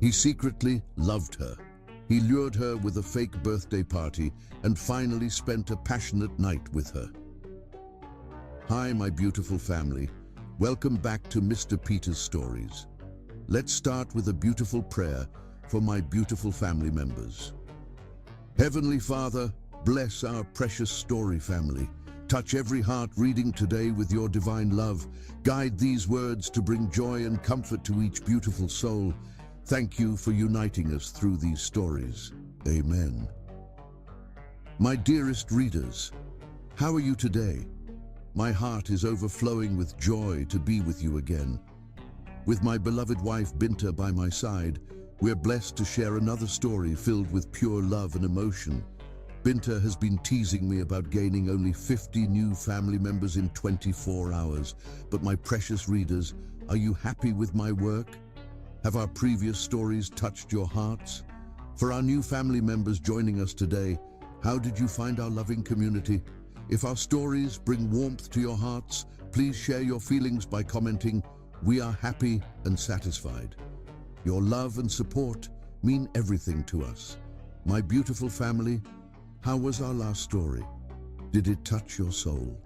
He secretly loved her. He lured her with a fake birthday party and finally spent a passionate night with her. Hi, my beautiful family. Welcome back to Mr. Peter's Stories. Let's start with a beautiful prayer for my beautiful family members. Heavenly Father, bless our precious story family. Touch every heart reading today with your divine love. Guide these words to bring joy and comfort to each beautiful soul. Thank you for uniting us through these stories. Amen. My dearest readers, how are you today? My heart is overflowing with joy to be with you again. With my beloved wife Binta by my side, we're blessed to share another story filled with pure love and emotion. Binta has been teasing me about gaining only 50 new family members in 24 hours. But my precious readers, are you happy with my work? Have our previous stories touched your hearts? For our new family members joining us today, how did you find our loving community? If our stories bring warmth to your hearts, please share your feelings by commenting, "We are happy and satisfied." Your love and support mean everything to us. My beautiful family, how was our last story? Did it touch your soul?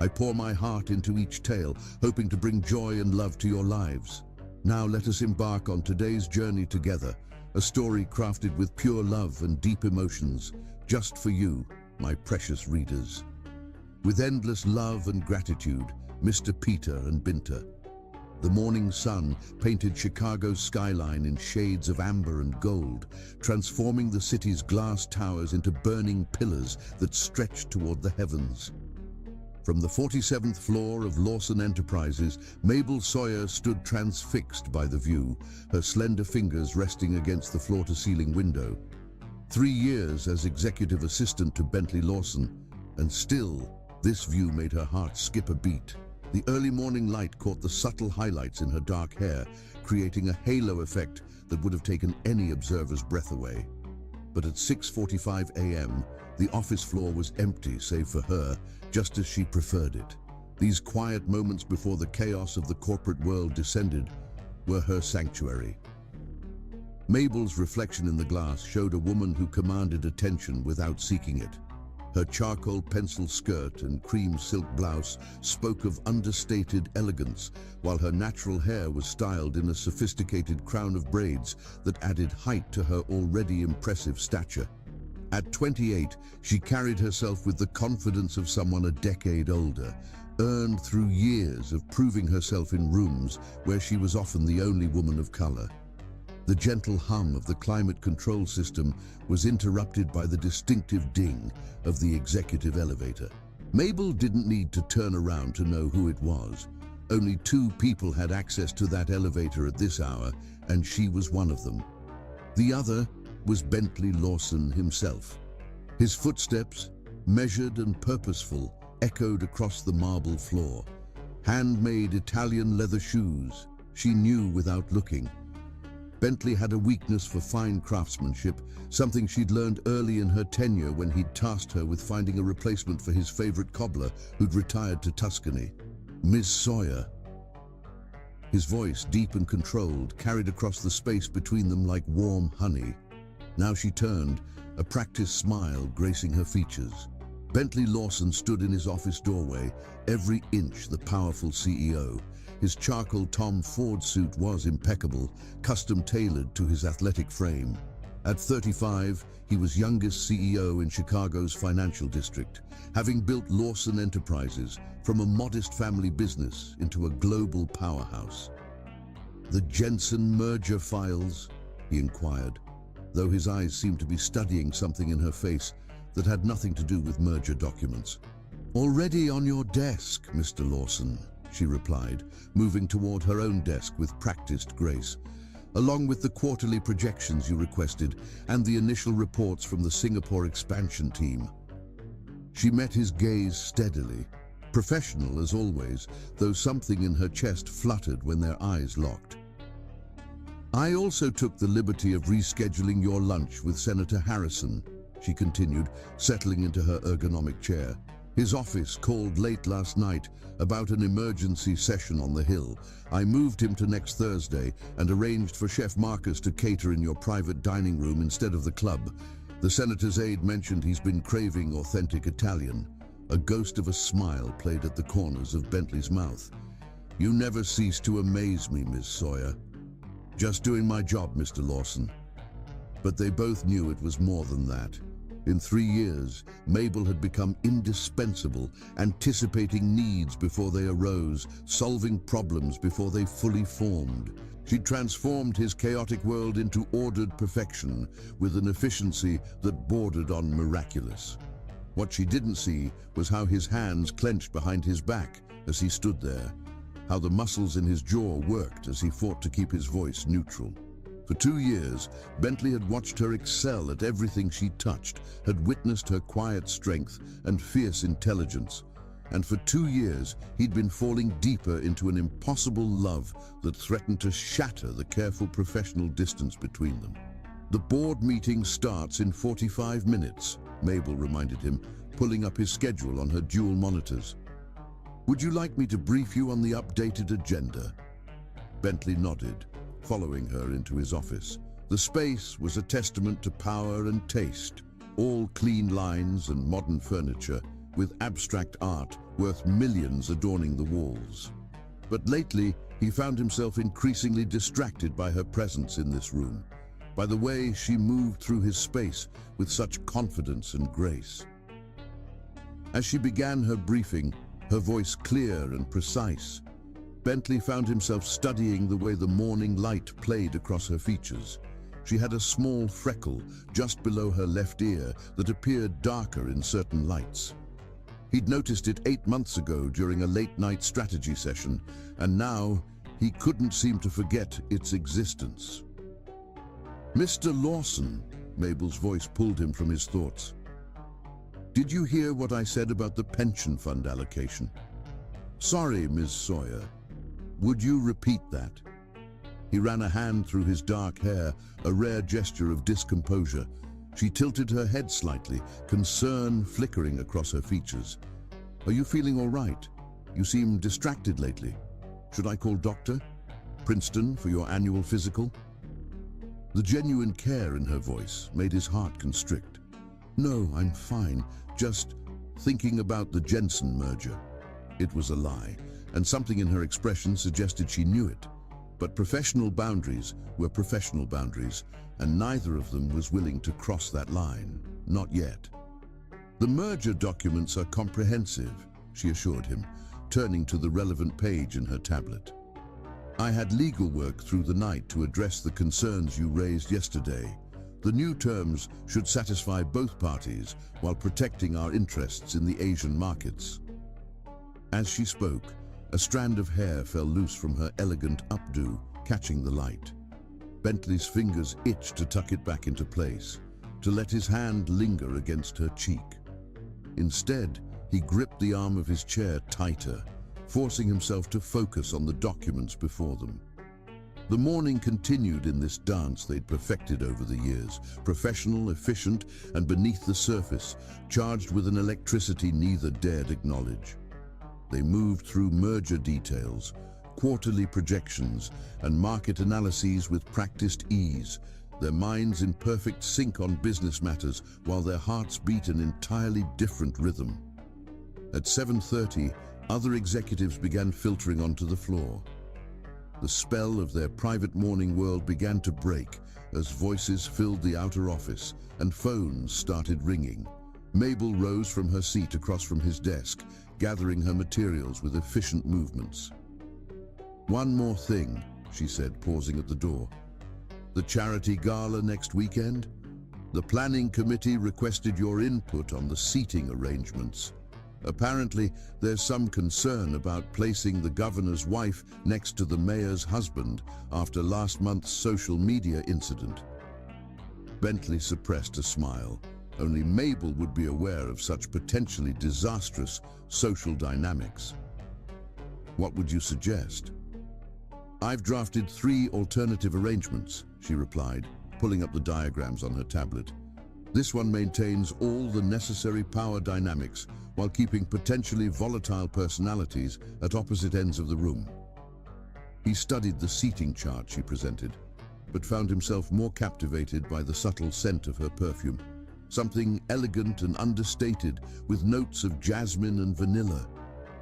I pour my heart into each tale, hoping to bring joy and love to your lives. Now let us embark on today's journey together, a story crafted with pure love and deep emotions, just for you, my precious readers. With endless love and gratitude, Mr. Peter and Binta. The morning sun painted Chicago's skyline in shades of amber and gold, transforming the city's glass towers into burning pillars that stretched toward the heavens. From the 47th floor of Lawson Enterprises, Mabel Sawyer stood transfixed by the view, her slender fingers resting against the floor-to-ceiling window. 3 years as executive assistant to Bentley Lawson, and still, this view made her heart skip a beat. The early morning light caught the subtle highlights in her dark hair, creating a halo effect that would have taken any observer's breath away. But at 6:45 a.m., the office floor was empty save for her, just as she preferred it. These quiet moments before the chaos of the corporate world descended were her sanctuary. Mabel's reflection in the glass showed a woman who commanded attention without seeking it. Her charcoal pencil skirt and cream silk blouse spoke of understated elegance, while her natural hair was styled in a sophisticated crown of braids that added height to her already impressive stature. At 28, she carried herself with the confidence of someone a decade older, earned through years of proving herself in rooms where she was often the only woman of color. The gentle hum of the climate control system was interrupted by the distinctive ding of the executive elevator. Mabel didn't need to turn around to know who it was. Only 2 people had access to that elevator at this hour, and she was one of them. The other was Bentley Lawson himself. His footsteps, measured and purposeful, echoed across the marble floor. Handmade Italian leather shoes, she knew without looking. Bentley had a weakness for fine craftsmanship, something she'd learned early in her tenure when he'd tasked her with finding a replacement for his favorite cobbler who'd retired to Tuscany. "Miss Sawyer." His voice, deep and controlled, carried across the space between them like warm honey. Now she turned, a practiced smile gracing her features. Bentley Lawson stood in his office doorway, every inch the powerful CEO. His charcoal Tom Ford suit was impeccable, custom-tailored to his athletic frame. At 35, he was youngest CEO in Chicago's financial district, having built Lawson Enterprises from a modest family business into a global powerhouse. "The Jensen merger files?" he inquired, though his eyes seemed to be studying something in her face that had nothing to do with merger documents. "Already on your desk, Mr. Lawson," she replied, moving toward her own desk with practiced grace, "along with the quarterly projections you requested and the initial reports from the Singapore expansion team." She met his gaze steadily, professional as always, though something in her chest fluttered when their eyes locked. "I also took the liberty of rescheduling your lunch with Senator Harrison," she continued, settling into her ergonomic chair. His office called late last night about an emergency session on the Hill. I moved him to next Thursday and arranged for Chef Marcus to cater in your private dining room instead of the club. The senator's aide mentioned he's been craving authentic Italian. A ghost of a smile played at the corners of Bentley's mouth. You never cease to amaze me, Miss Sawyer. Just doing my job, Mr. Lawson. But they both knew it was more than that. In 3 years, Mabel had become indispensable, anticipating needs before they arose, solving problems before they fully formed. She transformed his chaotic world into ordered perfection, with an efficiency that bordered on miraculous. What she didn't see was how his hands clenched behind his back as he stood there, how the muscles in his jaw worked as he fought to keep his voice neutral. For 2 years, Bentley had watched her excel at everything she touched, had witnessed her quiet strength and fierce intelligence. And for 2 years, he'd been falling deeper into an impossible love that threatened to shatter the careful professional distance between them. The board meeting starts in 45 minutes, Mabel reminded him, pulling up his schedule on her dual monitors. Would you like me to brief you on the updated agenda? Bentley nodded, following her into his office. The space was a testament to power and taste, all clean lines and modern furniture, with abstract art worth millions adorning the walls. But lately, he found himself increasingly distracted by her presence in this room, by the way she moved through his space with such confidence and grace. As she began her briefing, her voice clear and precise, Bentley found himself studying the way the morning light played across her features. She had a small freckle just below her left ear that appeared darker in certain lights. He'd noticed it 8 months ago during a late-night strategy session, and now he couldn't seem to forget its existence. Mr. Lawson, Mabel's voice pulled him from his thoughts. Did you hear what I said about the pension fund allocation? Sorry, Ms. Sawyer. Would you repeat that? He ran a hand through his dark hair, a rare gesture of discomposure. She tilted her head slightly, concern flickering across her features. Are you feeling all right? You seem distracted lately. Should I call Dr. Princeton for your annual physical? The genuine care in her voice made his heart constrict. No, I'm fine. Just thinking about the Jensen merger. It was a lie, and something in her expression suggested she knew it. But professional boundaries were professional boundaries, and neither of them was willing to cross that line. Not yet. The merger documents are comprehensive, she assured him, turning to the relevant page in her tablet. I had legal work through the night to address the concerns you raised yesterday. The new terms should satisfy both parties while protecting our interests in the Asian markets. As she spoke, a strand of hair fell loose from her elegant updo, catching the light. Bentley's fingers itched to tuck it back into place, to let his hand linger against her cheek. Instead, he gripped the arm of his chair tighter, forcing himself to focus on the documents before them. The morning continued in this dance they'd perfected over the years, professional, efficient, and beneath the surface, charged with an electricity neither dared acknowledge. They moved through merger details, quarterly projections, and market analyses with practiced ease, their minds in perfect sync on business matters while their hearts beat an entirely different rhythm. At 7:30, other executives began filtering onto the floor. The spell of their private morning world began to break as voices filled the outer office and phones started ringing. Mabel rose from her seat across from his desk, gathering her materials with efficient movements. One more thing, she said, pausing at the door. The charity gala next weekend? The planning committee requested your input on the seating arrangements. Apparently, there's some concern about placing the governor's wife next to the mayor's husband after last month's social media incident. Bentley suppressed a smile. Only Mabel would be aware of such potentially disastrous social dynamics. What would you suggest? I've drafted 3 alternative arrangements, she replied, pulling up the diagrams on her tablet. This one maintains all the necessary power dynamics while keeping potentially volatile personalities at opposite ends of the room. He studied the seating chart she presented, but found himself more captivated by the subtle scent of her perfume. Something elegant and understated, with notes of jasmine and vanilla.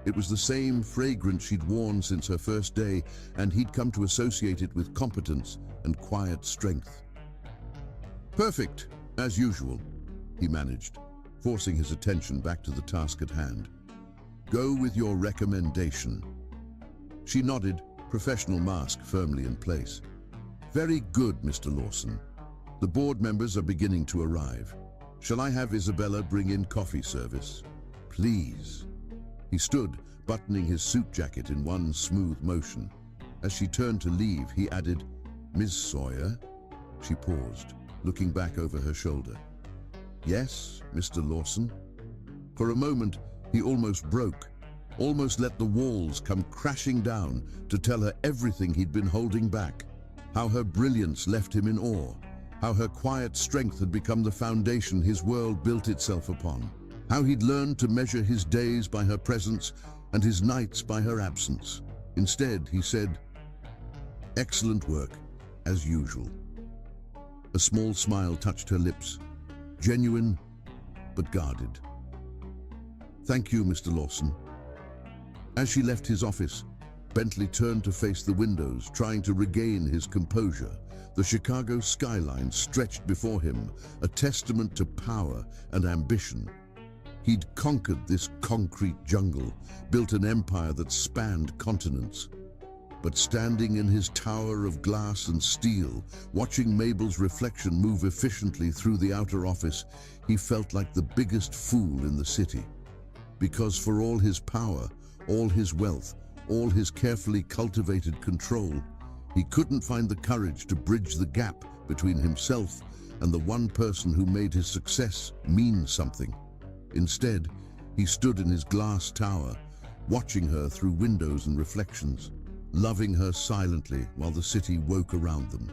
It was the same fragrance she'd worn since her first day, and he'd come to associate it with competence and quiet strength. "Perfect, as usual," he managed, forcing his attention back to the task at hand. "Go with your recommendation." She nodded, professional mask firmly in place. "Very good, Mr. Lawson. The board members are beginning to arrive. Shall I have Isabella bring in coffee service?" "Please." He stood, buttoning his suit jacket in one smooth motion. As she turned to leave, he added, "Ms. Sawyer?" She paused, looking back over her shoulder. "Yes, Mr. Lawson?" For a moment, he almost broke, almost let the walls come crashing down to tell her everything he'd been holding back. How her brilliance left him in awe. How her quiet strength had become the foundation his world built itself upon. How he'd learned to measure his days by her presence and his nights by her absence. Instead, he said, "Excellent work, as usual." A small smile touched her lips, genuine but guarded. "Thank you, Mr. Lawson." As she left his office, Bentley turned to face the windows, trying to regain his composure. The Chicago skyline stretched before him, a testament to power and ambition. He'd conquered this concrete jungle, built an empire that spanned continents. But standing in his tower of glass and steel, watching Mabel's reflection move efficiently through the outer office, he felt like the biggest fool in the city. Because for all his power, all his wealth, all his carefully cultivated control, he couldn't find the courage to bridge the gap between himself and the one person who made his success mean something. Instead, he stood in his glass tower, watching her through windows and reflections, loving her silently while the city woke around them.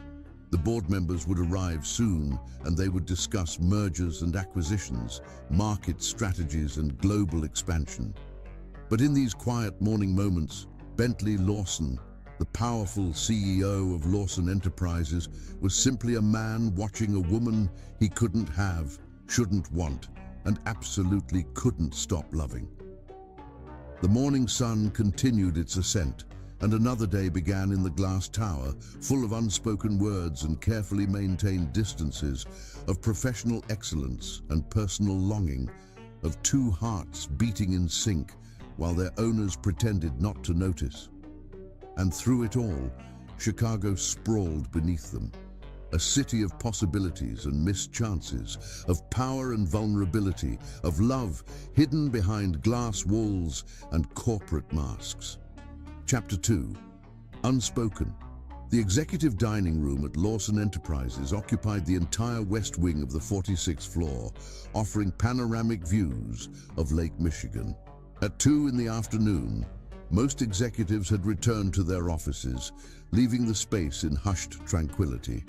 The board members would arrive soon, and they would discuss mergers and acquisitions, market strategies and global expansion. But in these quiet morning moments, Bentley Lawson, the powerful CEO of Lawson Enterprises, was simply a man watching a woman he couldn't have, shouldn't want, and absolutely couldn't stop loving. The morning sun continued its ascent, and another day began in the glass tower, full of unspoken words and carefully maintained distances, of professional excellence and personal longing, of two hearts beating in sync while their owners pretended not to notice. And through it all, Chicago sprawled beneath them. A city of possibilities and missed chances, of power and vulnerability, of love hidden behind glass walls and corporate masks. Chapter 2. Unspoken. The executive dining room at Lawson Enterprises occupied the entire west wing of the 46th floor, offering panoramic views of Lake Michigan. At 2 in the afternoon, most executives had returned to their offices, leaving the space in hushed tranquility.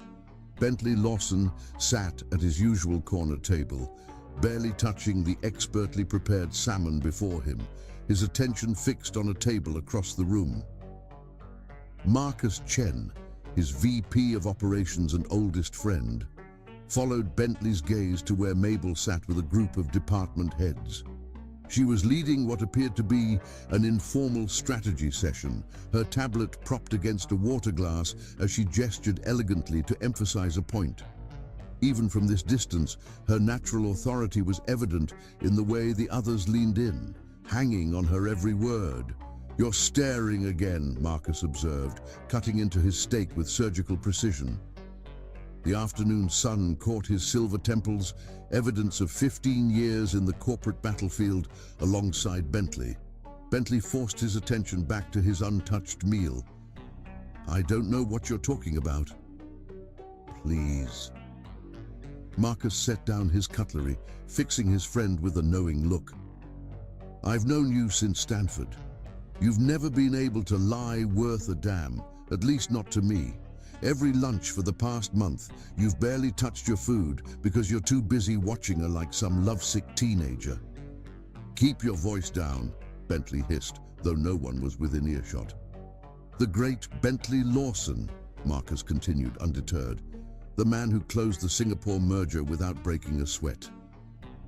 Bentley Lawson sat at his usual corner table, barely touching the expertly prepared salmon before him, his attention fixed on a table across the room. Marcus Chen, his VP of Operations and oldest friend, followed Bentley's gaze to where Mabel sat with a group of department heads. She was leading what appeared to be an informal strategy session, her tablet propped against a water glass as she gestured elegantly to emphasize a point. Even from this distance, her natural authority was evident in the way the others leaned in, hanging on her every word. "You're staring again," Marcus observed, cutting into his steak with surgical precision. The afternoon sun caught his silver temples, evidence of 15 years in the corporate battlefield alongside Bentley. Bentley forced his attention back to his untouched meal. "I don't know what you're talking about." "Please." Marcus set down his cutlery, fixing his friend with a knowing look. "I've known you since Stanford. You've never been able to lie worth a damn, at least not to me. Every lunch for the past month, you've barely touched your food because you're too busy watching her like some lovesick teenager. Keep your voice down, Bentley hissed, though no one was within earshot. The great Bentley Lawson, Marcus continued undeterred, the man who closed the Singapore merger without breaking a sweat.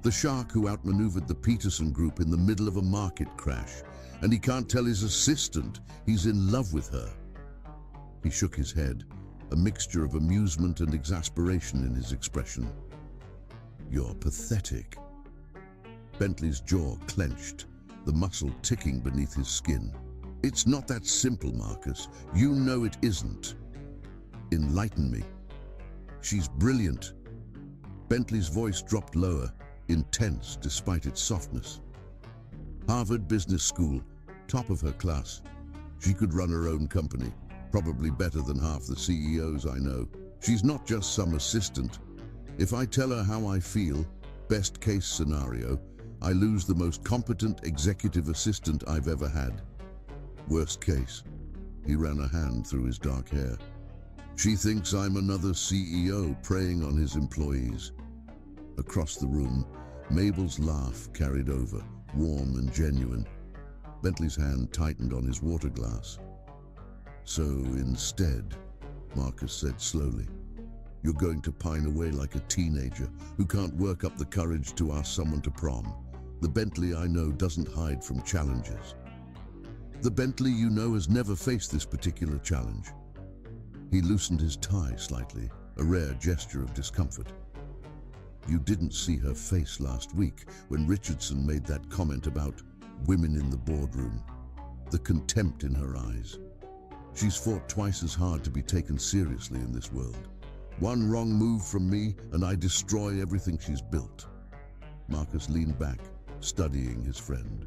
The shark who outmaneuvered the Peterson Group in the middle of a market crash, and he can't tell his assistant he's in love with her. He shook his head, a mixture of amusement and exasperation in his expression. You're pathetic. Bentley's jaw clenched, the muscle ticking beneath his skin. It's not that simple, Marcus. You know it isn't. Enlighten me. She's brilliant. Bentley's voice dropped lower, intense despite its softness. Harvard Business School, top of her class. She could run her own company, probably better than half the CEOs I know. She's not just some assistant. If I tell her how I feel, best case scenario, I lose the most competent executive assistant I've ever had. Worst case, he ran a hand through his dark hair. She thinks I'm another CEO preying on his employees. Across the room, Mabel's laugh carried over, warm and genuine. Bentley's hand tightened on his water glass. So instead, Marcus said slowly, you're going to pine away like a teenager who can't work up the courage to ask someone to prom. The Bentley I know doesn't hide from challenges. The Bentley you know has never faced this particular challenge. He loosened his tie slightly, a rare gesture of discomfort. You didn't see her face last week when Richardson made that comment about women in the boardroom. The contempt in her eyes. She's fought twice as hard to be taken seriously in this world. One wrong move from me and I destroy everything she's built. Marcus leaned back, studying his friend.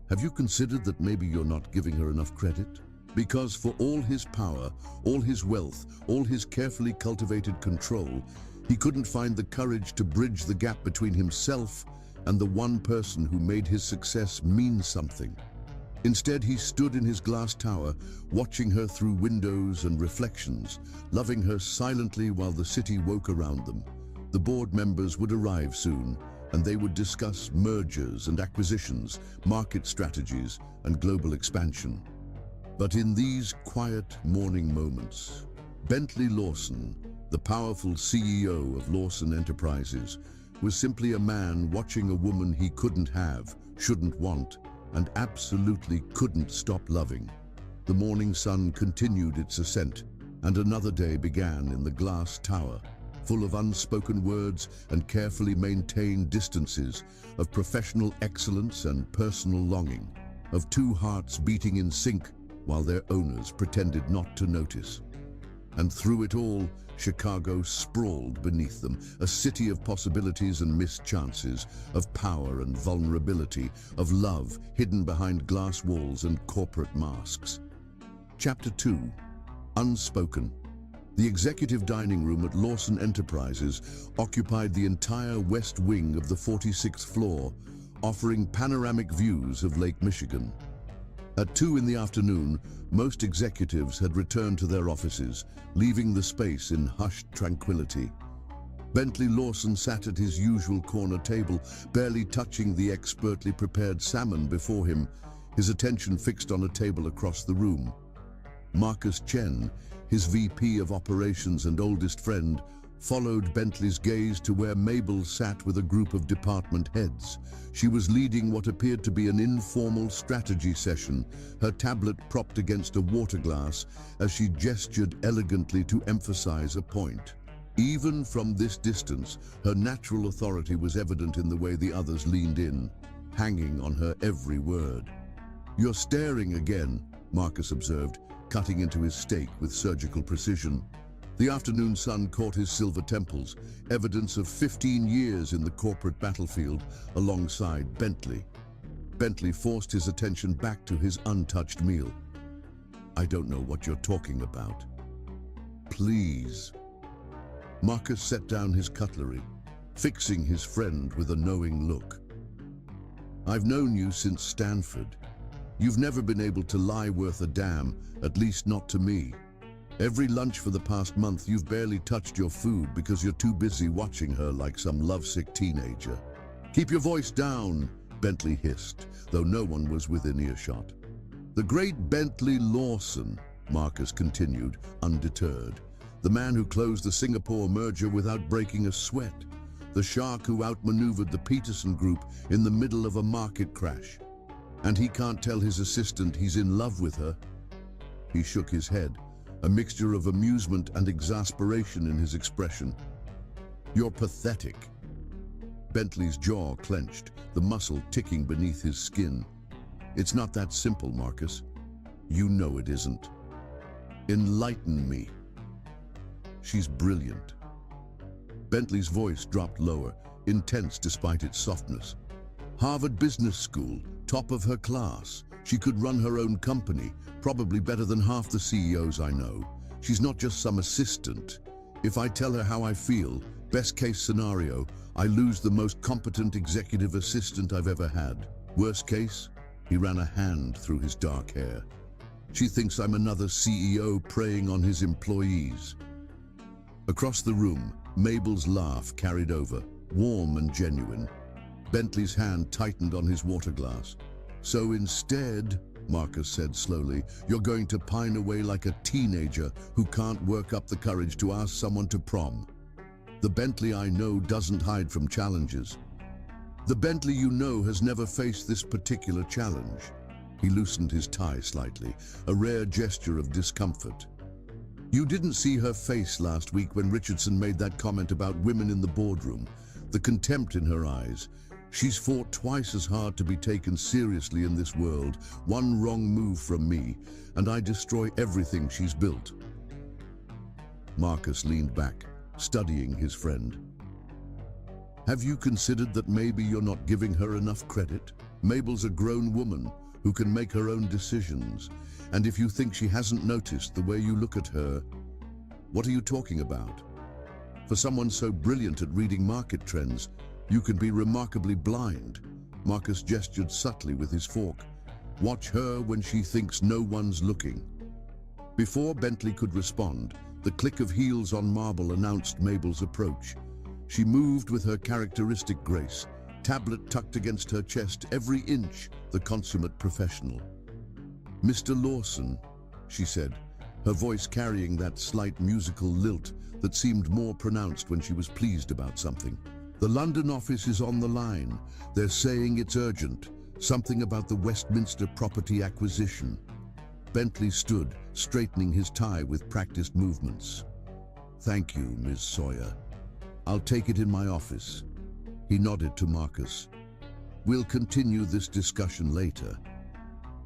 Have you considered that maybe you're not giving her enough credit? Because for all his power, all his wealth, all his carefully cultivated control, he couldn't find the courage to bridge the gap between himself and the one person who made his success mean something. Instead, he stood in his glass tower, watching her through windows and reflections, loving her silently while the city woke around them. The board members would arrive soon, and they would discuss mergers and acquisitions, market strategies, and global expansion. But in these quiet morning moments, Bentley Lawson, the powerful CEO of Lawson Enterprises, was simply a man watching a woman he couldn't have, shouldn't want, and absolutely couldn't stop loving. The morning sun continued its ascent, and another day began in the glass tower, full of unspoken words and carefully maintained distances, of professional excellence and personal longing, of two hearts beating in sync while their owners pretended not to notice. And through it all, Chicago sprawled beneath them, a city of possibilities and missed chances, of power and vulnerability, of love hidden behind glass walls and corporate masks. Chapter 2. Unspoken. The executive dining room at Lawson Enterprises occupied the entire west wing of the 46th floor, offering panoramic views of Lake Michigan. At 2 in the afternoon, most executives had returned to their offices, leaving the space in hushed tranquility. Bentley Lawson sat at his usual corner table, barely touching the expertly prepared salmon before him, his attention fixed on a table across the room. Marcus Chen, his VP of Operations and oldest friend, followed Bentley's gaze to where Mabel sat with a group of department heads. She was leading what appeared to be an informal strategy session, her tablet propped against a water glass as she gestured elegantly to emphasize a point. Even from this distance, her natural authority was evident in the way the others leaned in, hanging on her every word. "You're staring again," Marcus observed, cutting into his steak with surgical precision. The afternoon sun caught his silver temples, evidence of 15 years in the corporate battlefield alongside Bentley. Bentley forced his attention back to his untouched meal. "I don't know what you're talking about." "Please." Marcus set down his cutlery, fixing his friend with a knowing look. "I've known you since Stanford. You've never been able to lie worth a damn, at least not to me." Every lunch for the past month, you've barely touched your food because you're too busy watching her like some lovesick teenager. Keep your voice down, Bentley hissed, though no one was within earshot. The great Bentley Lawson, Marcus continued, undeterred. The man who closed the Singapore merger without breaking a sweat. The shark who outmaneuvered the Peterson Group in the middle of a market crash. And he can't tell his assistant he's in love with her. He shook his head, a mixture of amusement and exasperation in his expression. You're pathetic. Bentley's jaw clenched, the muscle ticking beneath his skin. It's not that simple, Marcus. You know it isn't. Enlighten me. She's brilliant. Bentley's voice dropped lower, intense despite its softness. Harvard Business School, top of her class. She could run her own company, probably better than half the CEOs I know. She's not just some assistant. If I tell her how I feel, best case scenario, I lose the most competent executive assistant I've ever had. Worst case, he ran a hand through his dark hair. She thinks I'm another CEO preying on his employees. Across the room, Mabel's laugh carried over, warm and genuine. Bentley's hand tightened on his water glass. So instead, Marcus said slowly, you're going to pine away like a teenager who can't work up the courage to ask someone to prom. The Bentley I know doesn't hide from challenges. The Bentley you know has never faced this particular challenge. He loosened his tie slightly, a rare gesture of discomfort. You didn't see her face last week when Richardson made that comment about women in the boardroom, the contempt in her eyes. She's fought twice as hard to be taken seriously in this world. One wrong move from me, and I destroy everything she's built. Marcus leaned back, studying his friend. Have you considered that maybe you're not giving her enough credit? Mabel's a grown woman who can make her own decisions. And if you think she hasn't noticed the way you look at her, what are you talking about? For someone so brilliant at reading market trends, you can be remarkably blind. Marcus gestured subtly with his fork. Watch her when she thinks no one's looking. Before Bentley could respond, the click of heels on marble announced Mabel's approach. She moved with her characteristic grace, tablet tucked against her chest, every inch the consummate professional. Mr. Lawson, she said, her voice carrying that slight musical lilt that seemed more pronounced when she was pleased about something. The London office is on the line. They're saying it's urgent. Something about the Westminster property acquisition. Bentley stood, straightening his tie with practiced movements. Thank you, Ms. Sawyer. I'll take it in my office. He nodded to Marcus. We'll continue this discussion later.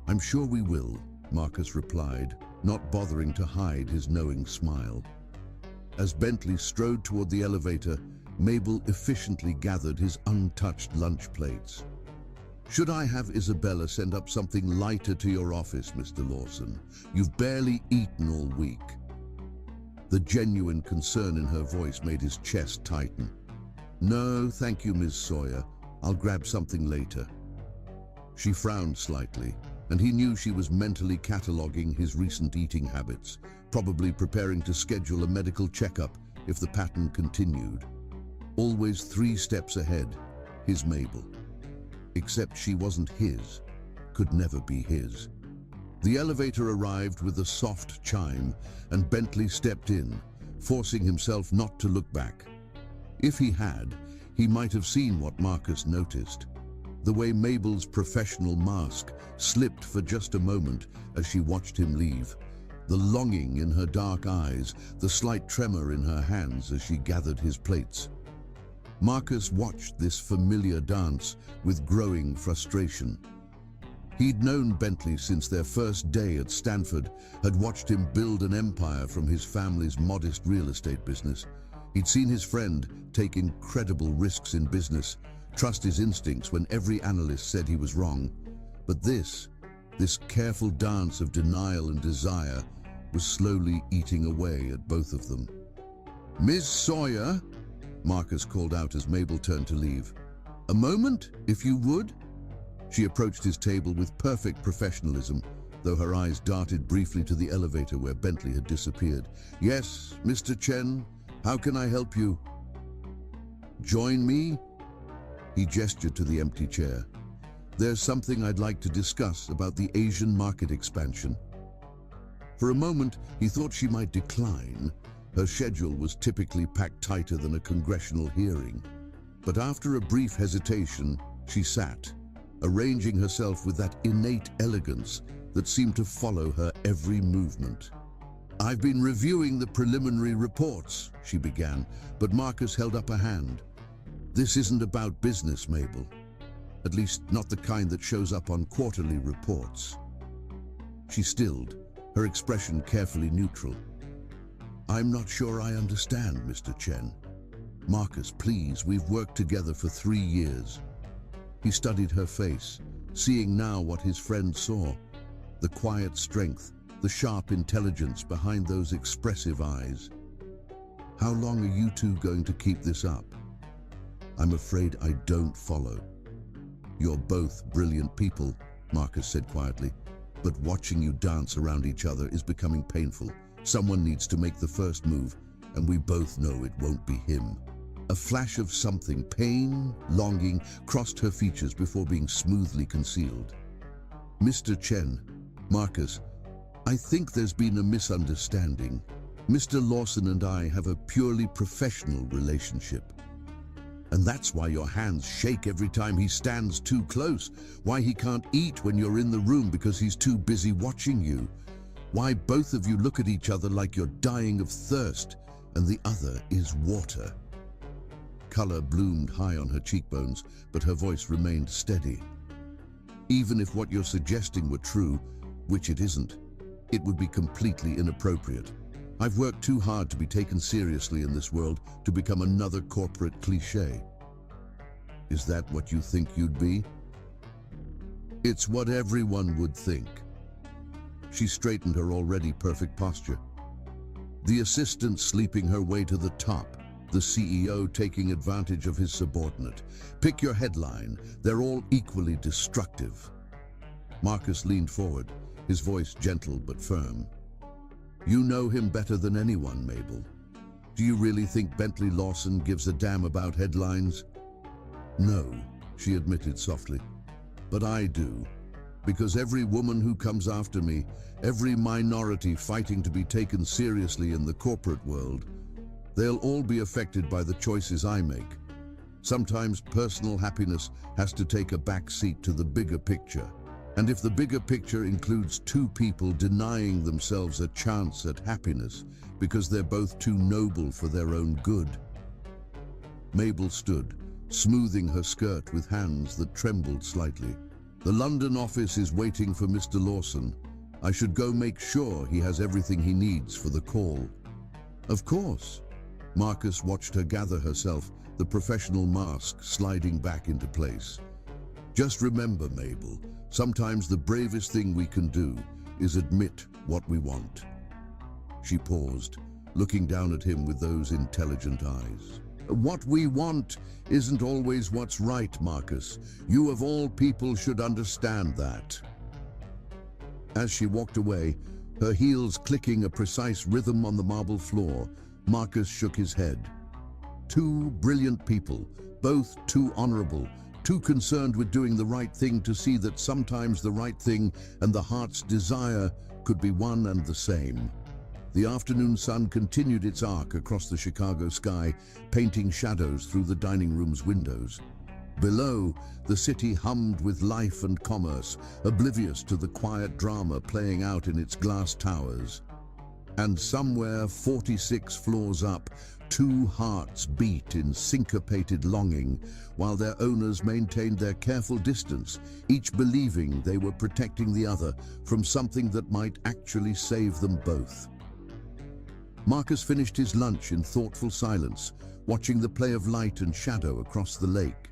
I'm sure we will, Marcus replied, not bothering to hide his knowing smile. As Bentley strode toward the elevator, Mabel efficiently gathered his untouched lunch plates. Should I have Isabella send up something lighter to your office, Mr. Lawson? You've barely eaten all week. The genuine concern in her voice made his chest tighten. No, thank you, Ms. Sawyer. I'll grab something later. She frowned slightly, and he knew she was mentally cataloging his recent eating habits, probably preparing to schedule a medical checkup if the pattern continued. Always 3 steps ahead, his Mabel. Except she wasn't his, could never be his. The elevator arrived with a soft chime, and Bentley stepped in, forcing himself not to look back. If he had, he might have seen what Marcus noticed. The way Mabel's professional mask slipped for just a moment as she watched him leave. The longing in her dark eyes, the slight tremor in her hands as she gathered his plates. Marcus watched this familiar dance with growing frustration. He'd known Bentley since their first day at Stanford, had watched him build an empire from his family's modest real estate business. He'd seen his friend take incredible risks in business, trust his instincts when every analyst said he was wrong. But this careful dance of denial and desire was slowly eating away at both of them. Ms. Sawyer, Marcus called out as Mabel turned to leave. A moment, if you would. She approached his table with perfect professionalism, though her eyes darted briefly to the elevator where Bentley had disappeared. "Yes, Mr. Chen, how can I help you?" "Join me?" He gestured to the empty chair. "There's something I'd like to discuss about the Asian market expansion." For a moment, he thought she might decline. Her schedule was typically packed tighter than a congressional hearing. But after a brief hesitation, she sat, arranging herself with that innate elegance that seemed to follow her every movement. "I've been reviewing the preliminary reports," she began, but Marcus held up a hand. "This isn't about business, Mabel. At least, not the kind that shows up on quarterly reports." She stilled, her expression carefully neutral. "I'm not sure I understand, Mr. Chen." "Marcus, please, we've worked together for 3 years. He studied her face, seeing now what his friend saw, the quiet strength, the sharp intelligence behind those expressive eyes. "How long are you two going to keep this up?" "I'm afraid I don't follow." "You're both brilliant people," Marcus said quietly, "but watching you dance around each other is becoming painful. Someone needs to make the first move, and we both know it won't be him." A flash of something, pain, longing, crossed her features before being smoothly concealed. "Mr. Chen, Marcus, I think there's been a misunderstanding. Mr. Lawson and I have a purely professional relationship. And that's why your hands shake every time he stands too close, why he can't eat when you're in the room because he's too busy watching you, why both of you look at each other like you're dying of thirst and the other is water." Color bloomed high on her cheekbones, but her voice remained steady. "Even if what you're suggesting were true, which it isn't, it would be completely inappropriate. I've worked too hard to be taken seriously in this world to become another corporate cliché." "Is that what you think you'd be?" "It's what everyone would think." She straightened her already perfect posture. The assistant sleeping her way to the top, the CEO taking advantage of his subordinate. Pick your headline, they're all equally destructive. Marcus leaned forward, his voice gentle but firm. "You know him better than anyone, Mabel. Do you really think Bentley Lawson gives a damn about headlines?" "No," she admitted softly, "but I do. Because every woman who comes after me, every minority fighting to be taken seriously in the corporate world, they'll all be affected by the choices I make. Sometimes personal happiness has to take a back seat to the bigger picture. And if the bigger picture includes 2 people denying themselves a chance at happiness because they're both too noble for their own good." Mabel stood, smoothing her skirt with hands that trembled slightly. "The London office is waiting for Mr. Lawson. I should go make sure he has everything he needs for the call." "Of course." Marcus watched her gather herself, the professional mask sliding back into place. "Just remember, Mabel, sometimes the bravest thing we can do is admit what we want." She paused, looking down at him with those intelligent eyes. "What we want isn't always what's right, Marcus. You of all people should understand that." As she walked away, her heels clicking a precise rhythm on the marble floor, Marcus shook his head. 2 brilliant people, both too honorable, too concerned with doing the right thing to see that sometimes the right thing and the heart's desire could be one and the same. The afternoon sun continued its arc across the Chicago sky, painting shadows through the dining room's windows. Below, the city hummed with life and commerce, oblivious to the quiet drama playing out in its glass towers. And somewhere 46 floors up, 2 hearts beat in syncopated longing, while their owners maintained their careful distance, each believing they were protecting the other from something that might actually save them both. Marcus finished his lunch in thoughtful silence, watching the play of light and shadow across the lake.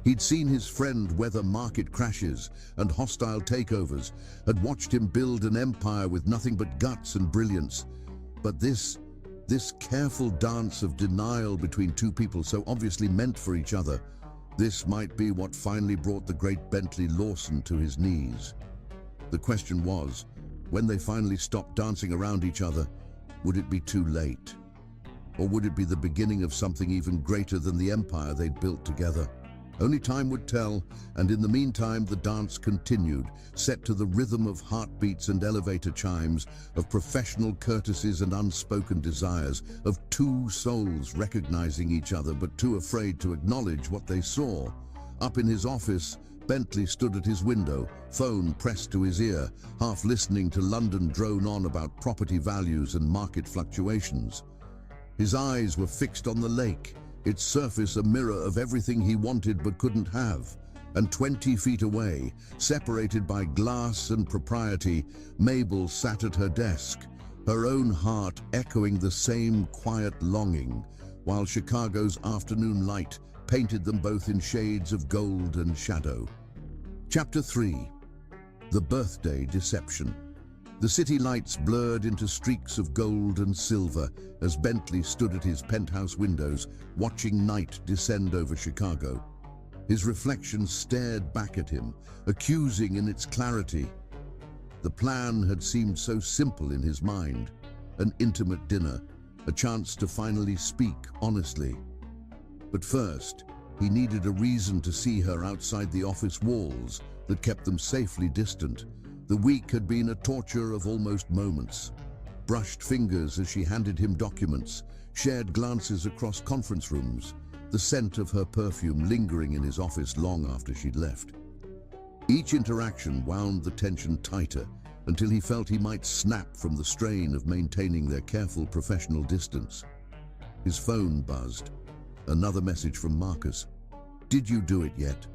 He'd seen his friend weather market crashes and hostile takeovers, had watched him build an empire with nothing but guts and brilliance. But this careful dance of denial between 2 people so obviously meant for each other, this might be what finally brought the great Bentley Lawson to his knees. The question was, when they finally stopped dancing around each other, would it be too late? Or would it be the beginning of something even greater than the empire they'd built together? Only time would tell, and in the meantime the dance continued, set to the rhythm of heartbeats and elevator chimes, of professional courtesies and unspoken desires, of two souls recognizing each other but too afraid to acknowledge what they saw. Up in his office, Bentley stood at his window, phone pressed to his ear, half listening to London drone on about property values and market fluctuations. His eyes were fixed on the lake, its surface a mirror of everything he wanted but couldn't have. And 20 feet away, separated by glass and propriety, Mabel sat at her desk, her own heart echoing the same quiet longing, while Chicago's afternoon light painted them both in shades of gold and shadow. Chapter 3. The Birthday Deception. The city lights blurred into streaks of gold and silver as Bentley stood at his penthouse windows, watching night descend over Chicago. His reflection stared back at him, accusing in its clarity. The plan had seemed so simple in his mind, an intimate dinner, a chance to finally speak honestly. But first, he needed a reason to see her outside the office walls that kept them safely distant. The week had been a torture of almost moments. Brushed fingers as she handed him documents, shared glances across conference rooms, the scent of her perfume lingering in his office long after she'd left. Each interaction wound the tension tighter until he felt he might snap from the strain of maintaining their careful professional distance. His phone buzzed. Another message from Marcus. "Did you do it yet?"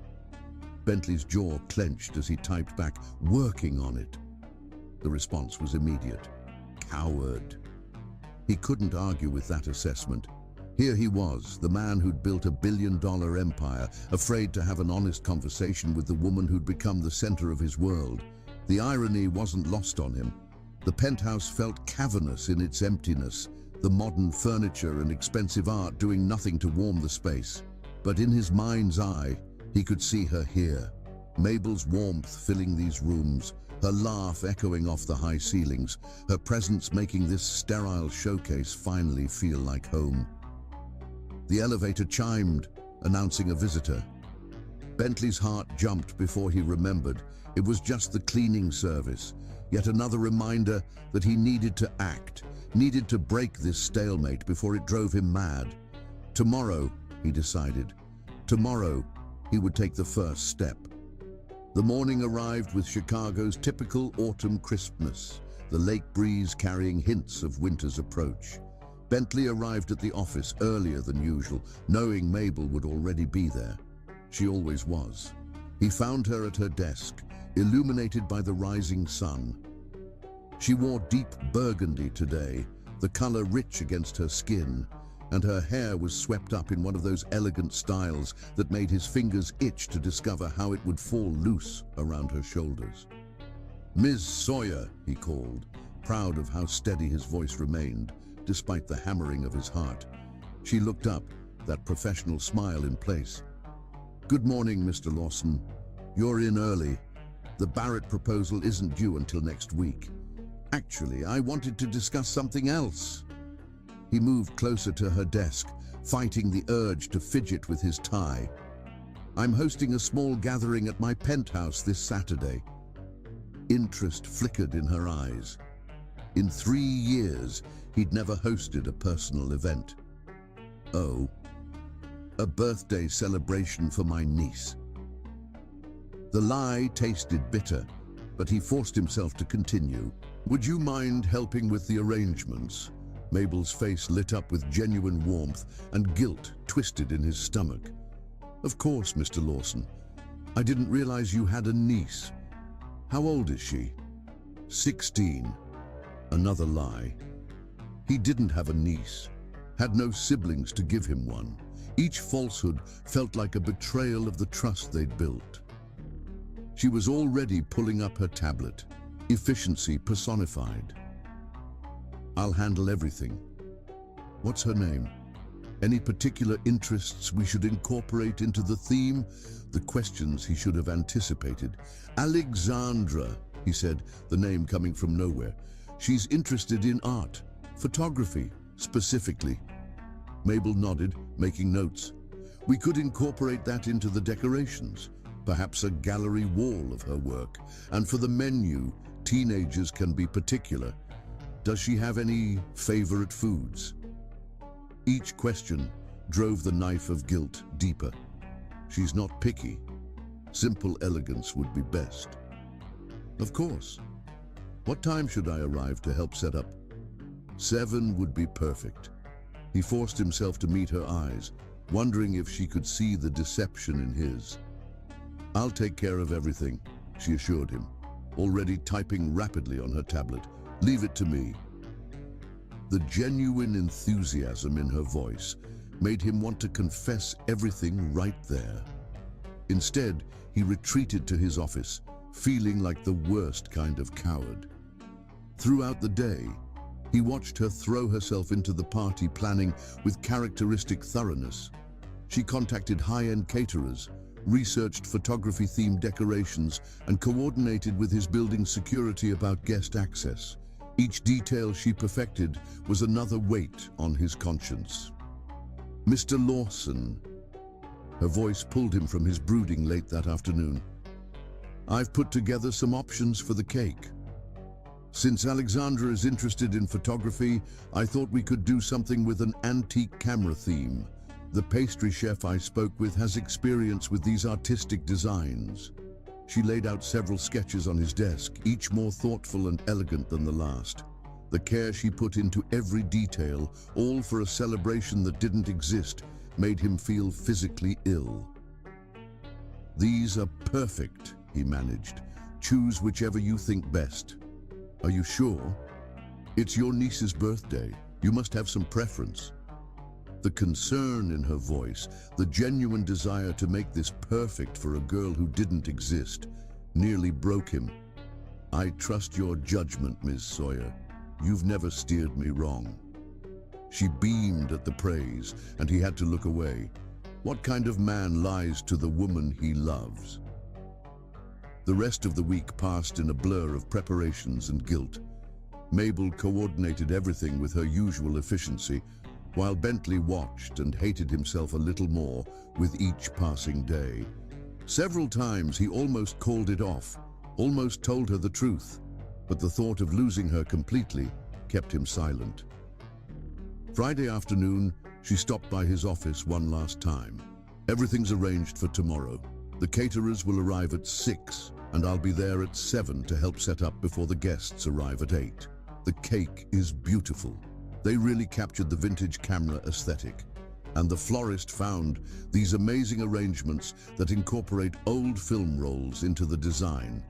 Bentley's jaw clenched as he typed back, "Working on it." The response was immediate. Coward. He couldn't argue with that assessment. Here he was, the man who'd built a billion-dollar empire, afraid to have an honest conversation with the woman who'd become the center of his world. The irony wasn't lost on him. The penthouse felt cavernous in its emptiness, the modern furniture and expensive art doing nothing to warm the space. But in his mind's eye, he could see her here, Mabel's warmth filling these rooms, her laugh echoing off the high ceilings, her presence making this sterile showcase finally feel like home. The elevator chimed, announcing a visitor. Bentley's heart jumped before he remembered. It was just the cleaning service, yet another reminder that he needed to act, needed to break this stalemate before it drove him mad. Tomorrow, he decided. Tomorrow, he would take the first step. The morning arrived with Chicago's typical autumn crispness, the lake breeze carrying hints of winter's approach. Bentley arrived at the office earlier than usual, knowing Mabel would already be there. She always was. He found her at her desk, illuminated by the rising sun. She wore deep burgundy today, the color rich against her skin, and her hair was swept up in one of those elegant styles that made his fingers itch to discover how it would fall loose around her shoulders. "Ms. Sawyer," he called, proud of how steady his voice remained, despite the hammering of his heart. She looked up, that professional smile in place. "Good morning, Mr. Lawson. You're in early. The Barrett proposal isn't due until next week. Actually, I wanted to discuss something else." He moved closer to her desk, fighting the urge to fidget with his tie. "I'm hosting a small gathering at my penthouse this Saturday." Interest flickered in her eyes. In 3 years, he'd never hosted a personal event. "Oh, a birthday celebration for my niece." The lie tasted bitter, but he forced himself to continue. "Would you mind helping with the arrangements?" Mabel's face lit up with genuine warmth, and guilt twisted in his stomach. "Of course, Mr. Lawson. I didn't realize you had a niece. How old is she?" 16. Another lie. He didn't have a niece, had no siblings to give him one. Each falsehood felt like a betrayal of the trust they'd built. She was already pulling up her tablet, efficiency personified. "I'll handle everything. What's her name? Any particular interests we should incorporate into the theme?" The questions he should have anticipated. "Alexandra," he said, the name coming from nowhere. She's interested in art, photography, specifically. Mabel nodded, making notes. We could incorporate that into the decorations, perhaps a gallery wall of her work. And for the menu, teenagers can be particular. Does she have any favorite foods? Each question drove the knife of guilt deeper. She's not picky. Simple elegance would be best. Of course. What time should I arrive to help set up? 7 would be perfect. He forced himself to meet her eyes, wondering if she could see the deception in his. I'll take care of everything, she assured him, already typing rapidly on her tablet. Leave it to me. The genuine enthusiasm in her voice made him want to confess everything right there. Instead, he retreated to his office, feeling like the worst kind of coward. Throughout the day, he watched her throw herself into the party planning with characteristic thoroughness. She contacted high-end caterers, researched photography-themed decorations, and coordinated with his building security about guest access. Each detail she perfected was another weight on his conscience. Mr. Lawson. Her voice pulled him from his brooding late that afternoon. I've put together some options for the cake. Since Alexandra is interested in photography, I thought we could do something with an antique camera theme. The pastry chef I spoke with has experience with these artistic designs. She laid out several sketches on his desk, each more thoughtful and elegant than the last. The care she put into every detail, all for a celebration that didn't exist, made him feel physically ill. These are perfect, he managed. Choose whichever you think best. Are you sure? It's your niece's birthday. You must have some preference. The concern in her voice, the genuine desire to make this perfect for a girl who didn't exist, nearly broke him. I trust your judgment, Ms. Sawyer. You've never steered me wrong. She beamed at the praise, and he had to look away. What kind of man lies to the woman he loves? The rest of the week passed in a blur of preparations and guilt. Mabel coordinated everything with her usual efficiency, while Bentley watched and hated himself a little more with each passing day. Several times he almost called it off, almost told her the truth, but the thought of losing her completely kept him silent. Friday afternoon, she stopped by his office one last time. Everything's arranged for tomorrow. The caterers will arrive at 6, and I'll be there at 7 to help set up before the guests arrive at 8. The cake is beautiful. They really captured the vintage camera aesthetic. And the florist found these amazing arrangements that incorporate old film rolls into the design.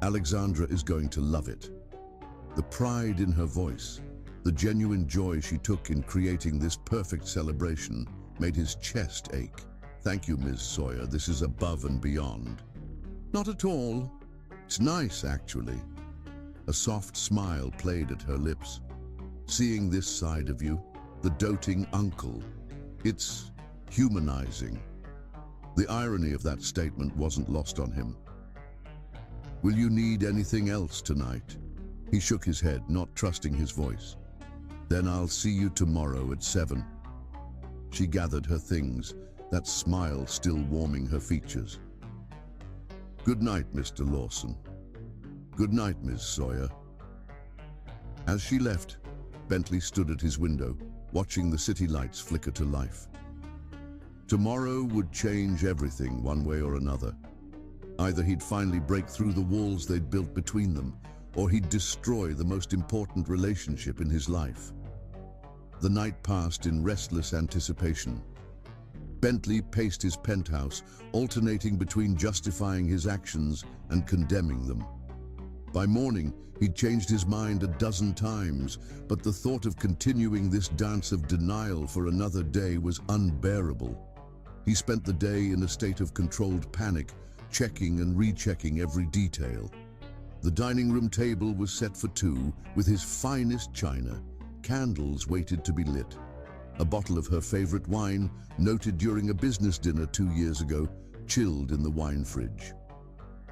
Alexandra is going to love it. The pride in her voice, the genuine joy she took in creating this perfect celebration, made his chest ache. Thank you, Ms. Sawyer. This is above and beyond. Not at all. It's nice, actually. A soft smile played at her lips. Seeing this side of you, the doting uncle, it's humanizing. The irony of that statement wasn't lost on him. Will you need anything else tonight? He shook his head, not trusting his voice. Then I'll see you tomorrow at 7. She gathered her things, that smile still warming her features. Good night, Mr. Lawson. Good night, Ms. Sawyer. As she left, Bentley stood at his window, watching the city lights flicker to life. Tomorrow would change everything one way or another. Either he'd finally break through the walls they'd built between them, or he'd destroy the most important relationship in his life. The night passed in restless anticipation. Bentley paced his penthouse, alternating between justifying his actions and condemning them. By morning, he'd changed his mind a dozen times, but the thought of continuing this dance of denial for another day was unbearable. He spent the day in a state of controlled panic, checking and rechecking every detail. The dining room table was set for 2, with his finest china. Candles waited to be lit. A bottle of her favorite wine, noted during a business dinner 2 years ago, chilled in the wine fridge.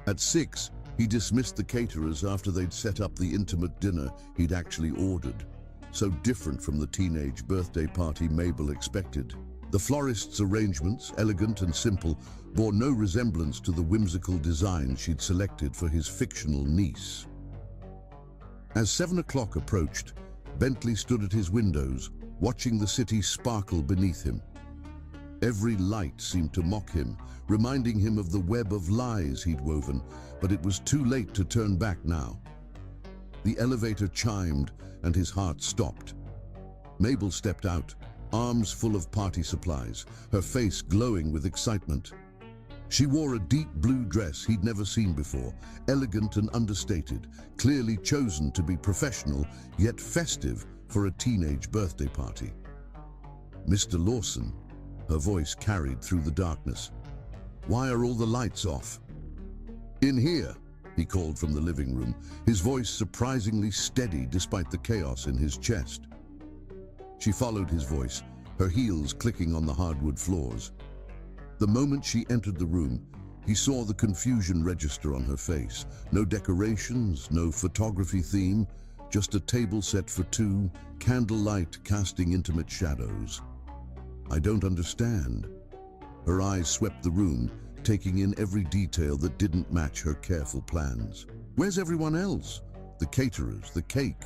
At 6, He dismissed the caterers after they'd set up the intimate dinner he'd actually ordered, so different from the teenage birthday party Mabel expected. The florist's arrangements, elegant and simple, bore no resemblance to the whimsical design she'd selected for his fictional niece. As 7 o'clock approached, Bentley stood at his windows, watching the city sparkle beneath him. Every light seemed to mock him, reminding him of the web of lies he'd woven, but it was too late to turn back now. The elevator chimed, and his heart stopped. Mabel stepped out, arms full of party supplies, her face glowing with excitement. She wore a deep blue dress he'd never seen before, elegant and understated, clearly chosen to be professional, yet festive for a teenage birthday party. "Mr. Lawson," her voice carried through the darkness. "Why are all the lights off?" "In here," he called from the living room, his voice surprisingly steady despite the chaos in his chest. She followed his voice, her heels clicking on the hardwood floors. The moment she entered the room, he saw the confusion register on her face. No decorations, no photography theme, just a table set for two, candlelight casting intimate shadows. "I don't understand." Her eyes swept the room, taking in every detail that didn't match her careful plans. "Where's everyone else? The caterers, the cake."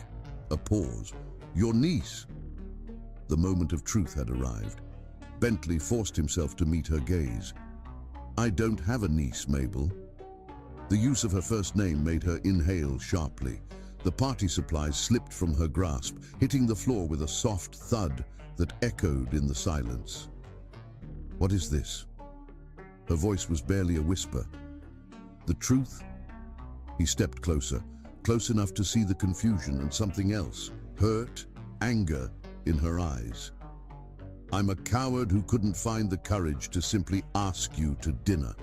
A pause. "Your niece." The moment of truth had arrived. Bentley forced himself to meet her gaze. "I don't have a niece, Mabel." The use of her first name made her inhale sharply. The party supplies slipped from her grasp, hitting the floor with a soft thud that echoed in the silence. "What is this?" Her voice was barely a whisper. "The truth?" He stepped closer, close enough to see the confusion and something else, hurt, anger in her eyes. "I'm a coward who couldn't find the courage to simply ask you to dinner."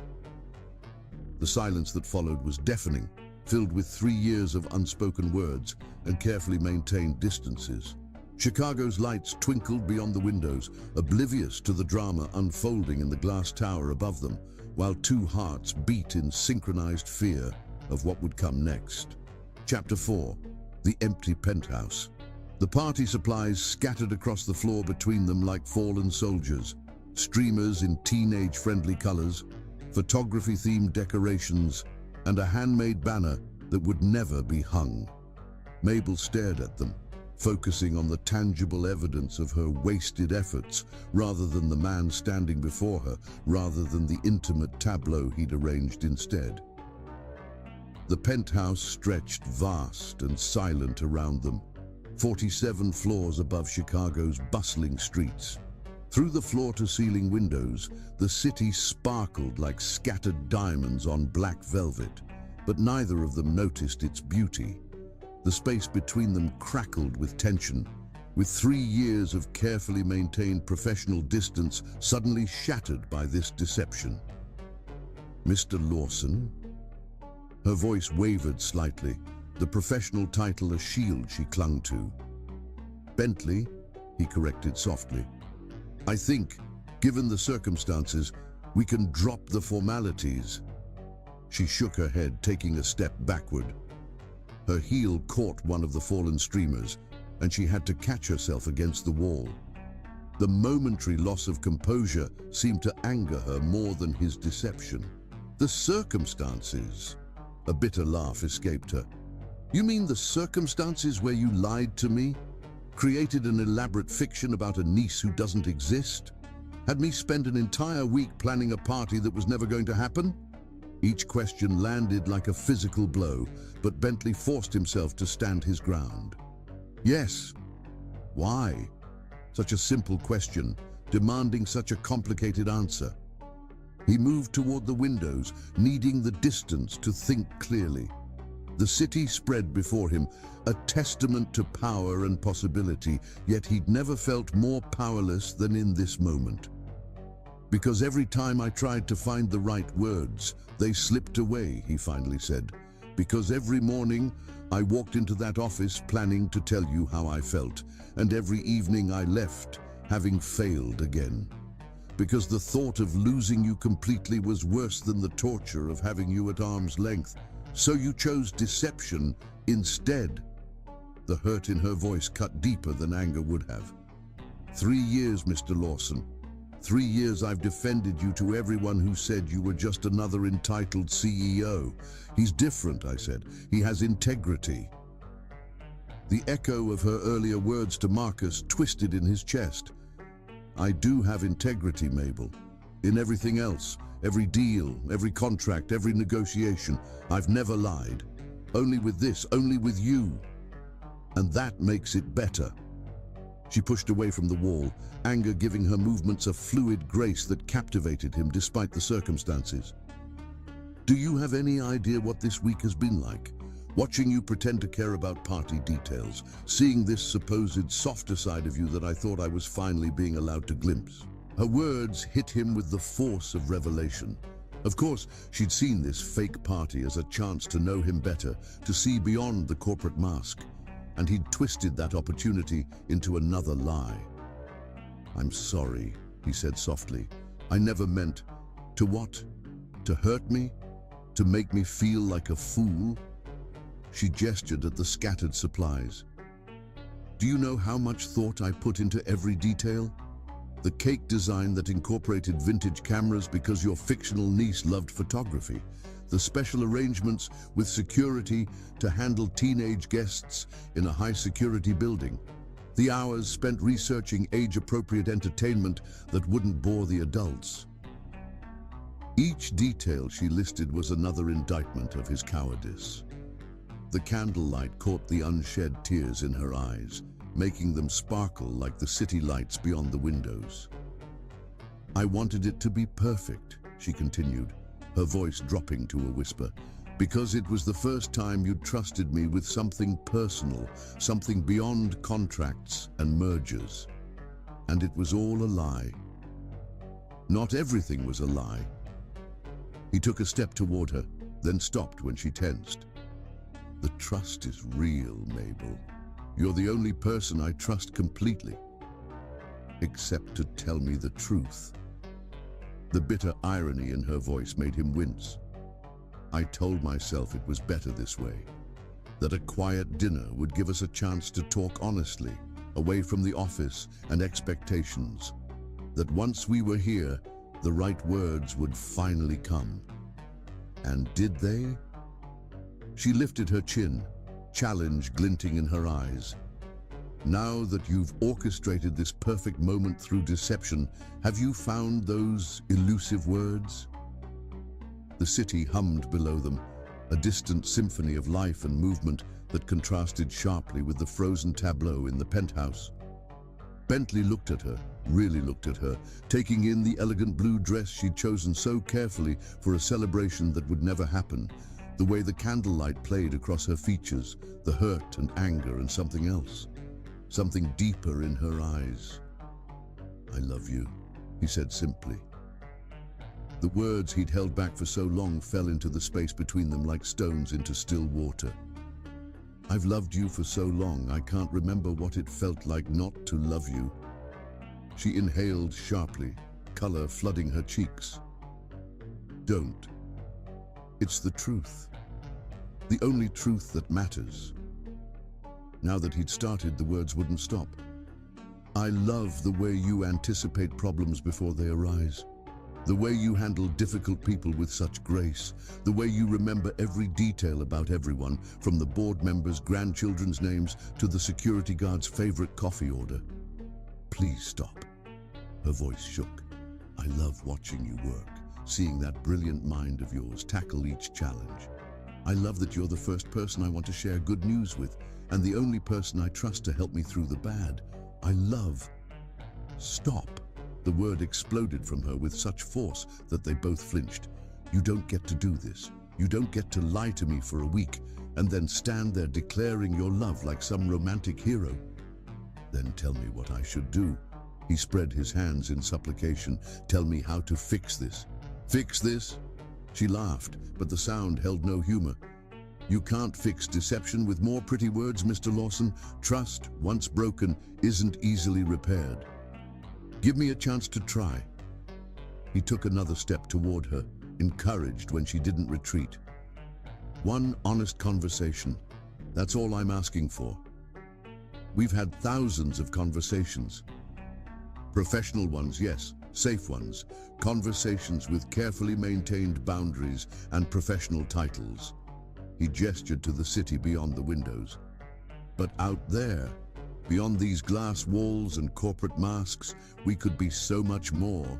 The silence that followed was deafening, filled with 3 years of unspoken words and carefully maintained distances. Chicago's lights twinkled beyond the windows, oblivious to the drama unfolding in the glass tower above them, while two hearts beat in synchronized fear of what would come next. Chapter 4. The Empty Penthouse. The party supplies scattered across the floor between them like fallen soldiers, streamers in teenage-friendly colors, photography-themed decorations, and a handmade banner that would never be hung. Mabel stared at them, focusing on the tangible evidence of her wasted efforts rather than the man standing before her, rather than the intimate tableau he'd arranged instead. The penthouse stretched vast and silent around them, 47 floors above Chicago's bustling streets. Through the floor-to-ceiling windows, the city sparkled like scattered diamonds on black velvet, but neither of them noticed its beauty. The space between them crackled with tension, with 3 years of carefully maintained professional distance suddenly shattered by this deception. "Mr. Lawson?" Her voice wavered slightly, the professional title a shield she clung to. "Bentley," he corrected softly. "I think, given the circumstances, we can drop the formalities." She shook her head, taking a step backward. Her heel caught one of the fallen streamers, and she had to catch herself against the wall. The momentary loss of composure seemed to anger her more than his deception. "The circumstances?" A bitter laugh escaped her. "You mean the circumstances where you lied to me? Created an elaborate fiction about a niece who doesn't exist? Had me spend an entire week planning a party that was never going to happen?" Each question landed like a physical blow, but Bentley forced himself to stand his ground. "Yes." "Why?" Such a simple question, demanding such a complicated answer. He moved toward the windows, needing the distance to think clearly. The city spread before him, a testament to power and possibility, yet he'd never felt more powerless than in this moment. "Because every time I tried to find the right words, they slipped away," he finally said. "Because every morning I walked into that office planning to tell you how I felt, and every evening I left, having failed again. Because the thought of losing you completely was worse than the torture of having you at arm's length. So you chose deception instead? The hurt in her voice cut deeper than anger would have. 3 years, Mr. Lawson. 3 years I've defended you to everyone who said you were just another entitled CEO. He's different, I said. He has integrity. The echo of her earlier words to Marcus twisted in his chest. I do have integrity, Mabel. In everything else, every deal, every contract, every negotiation, I've never lied. Only with this, only with you. And that makes it better. She pushed away from the wall, anger giving her movements a fluid grace that captivated him despite the circumstances. Do you have any idea what this week has been like? Watching you pretend to care about party details, seeing this supposed softer side of you that I thought I was finally being allowed to glimpse. Her words hit him with the force of revelation. Of course, she'd seen this fake party as a chance to know him better, to see beyond the corporate mask, and he'd twisted that opportunity into another lie. I'm sorry, he said softly. I never meant to what? To hurt me? To make me feel like a fool? She gestured at the scattered supplies. Do you know how much thought I put into every detail? The cake design that incorporated vintage cameras because your fictional niece loved photography. The special arrangements with security to handle teenage guests in a high-security building. The hours spent researching age-appropriate entertainment that wouldn't bore the adults. Each detail she listed was another indictment of his cowardice. The candlelight caught the unshed tears in her eyes, making them sparkle like the city lights beyond the windows. I wanted it to be perfect, she continued, her voice dropping to a whisper, because it was the first time you'd trusted me with something personal, something beyond contracts and mergers. And it was all a lie. Not everything was a lie. He took a step toward her, then stopped when she tensed. The trust is real, Mabel. You're the only person I trust completely, except to tell me the truth. The bitter irony in her voice made him wince. I told myself it was better this way, that a quiet dinner would give us a chance to talk honestly, away from the office and expectations, that once we were here, the right words would finally come. And did they? She lifted her chin, challenge glinting in her eyes. Now that you've orchestrated this perfect moment through deception, have you found those elusive words? The city hummed below them, a distant symphony of life and movement that contrasted sharply with the frozen tableau in the penthouse. Bentley looked at her, really looked at her, taking in the elegant blue dress she'd chosen so carefully for a celebration that would never happen, the way the candlelight played across her features, the hurt and anger and something else, something deeper in her eyes. I love you, he said simply. The words he'd held back for so long fell into the space between them like stones into still water. I've loved you for so long, I can't remember what it felt like not to love you. She inhaled sharply, color flooding her cheeks. Don't. It's the truth. The only truth that matters. Now that he'd started, the words wouldn't stop. I love the way you anticipate problems before they arise. The way you handle difficult people with such grace. The way you remember every detail about everyone, from the board members' grandchildren's names to the security guard's favorite coffee order. Please stop. Her voice shook. I love watching you work, seeing that brilliant mind of yours tackle each challenge. I love that you're the first person I want to share good news with, and the only person I trust to help me through the bad. I love. Stop. The word exploded from her with such force that they both flinched. You don't get to do this. You don't get to lie to me for a week and then stand there declaring your love like some romantic hero. Then tell me what I should do. He spread his hands in supplication. Tell me how to fix this. Fix this? She laughed, but the sound held no humor. You can't fix deception with more pretty words, Mr. Lawson. Trust, once broken, isn't easily repaired. Give me a chance to try. He took another step toward her, encouraged when she didn't retreat. One honest conversation. That's all I'm asking for. We've had thousands of conversations. Professional ones, yes. Safe ones. Conversations with carefully maintained boundaries and professional titles. He gestured to the city beyond the windows. But out there, beyond these glass walls and corporate masks, we could be so much more.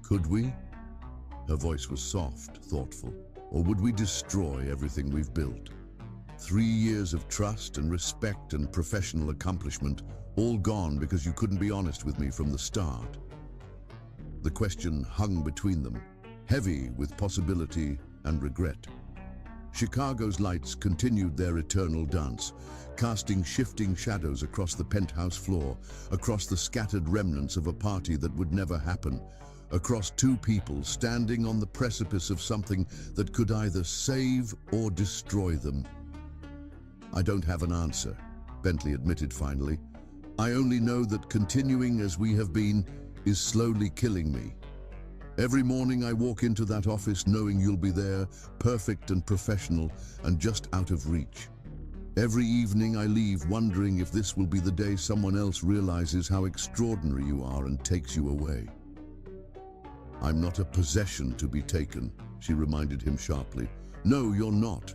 Could we? Her voice was soft, thoughtful. Or would we destroy everything we've built? 3 years of trust and respect and professional accomplishment, all gone because you couldn't be honest with me from the start. The question hung between them, heavy with possibility and regret. Chicago's lights continued their eternal dance, casting shifting shadows across the penthouse floor, across the scattered remnants of a party that would never happen, across two people standing on the precipice of something that could either save or destroy them. I don't have an answer, Bentley admitted finally. I only know that continuing as we have been is slowly killing me. Every morning I walk into that office knowing you'll be there, perfect and professional, and just out of reach. Every evening I leave wondering if this will be the day someone else realizes how extraordinary you are and takes you away. I'm not a possession to be taken, she reminded him sharply. No, you're not.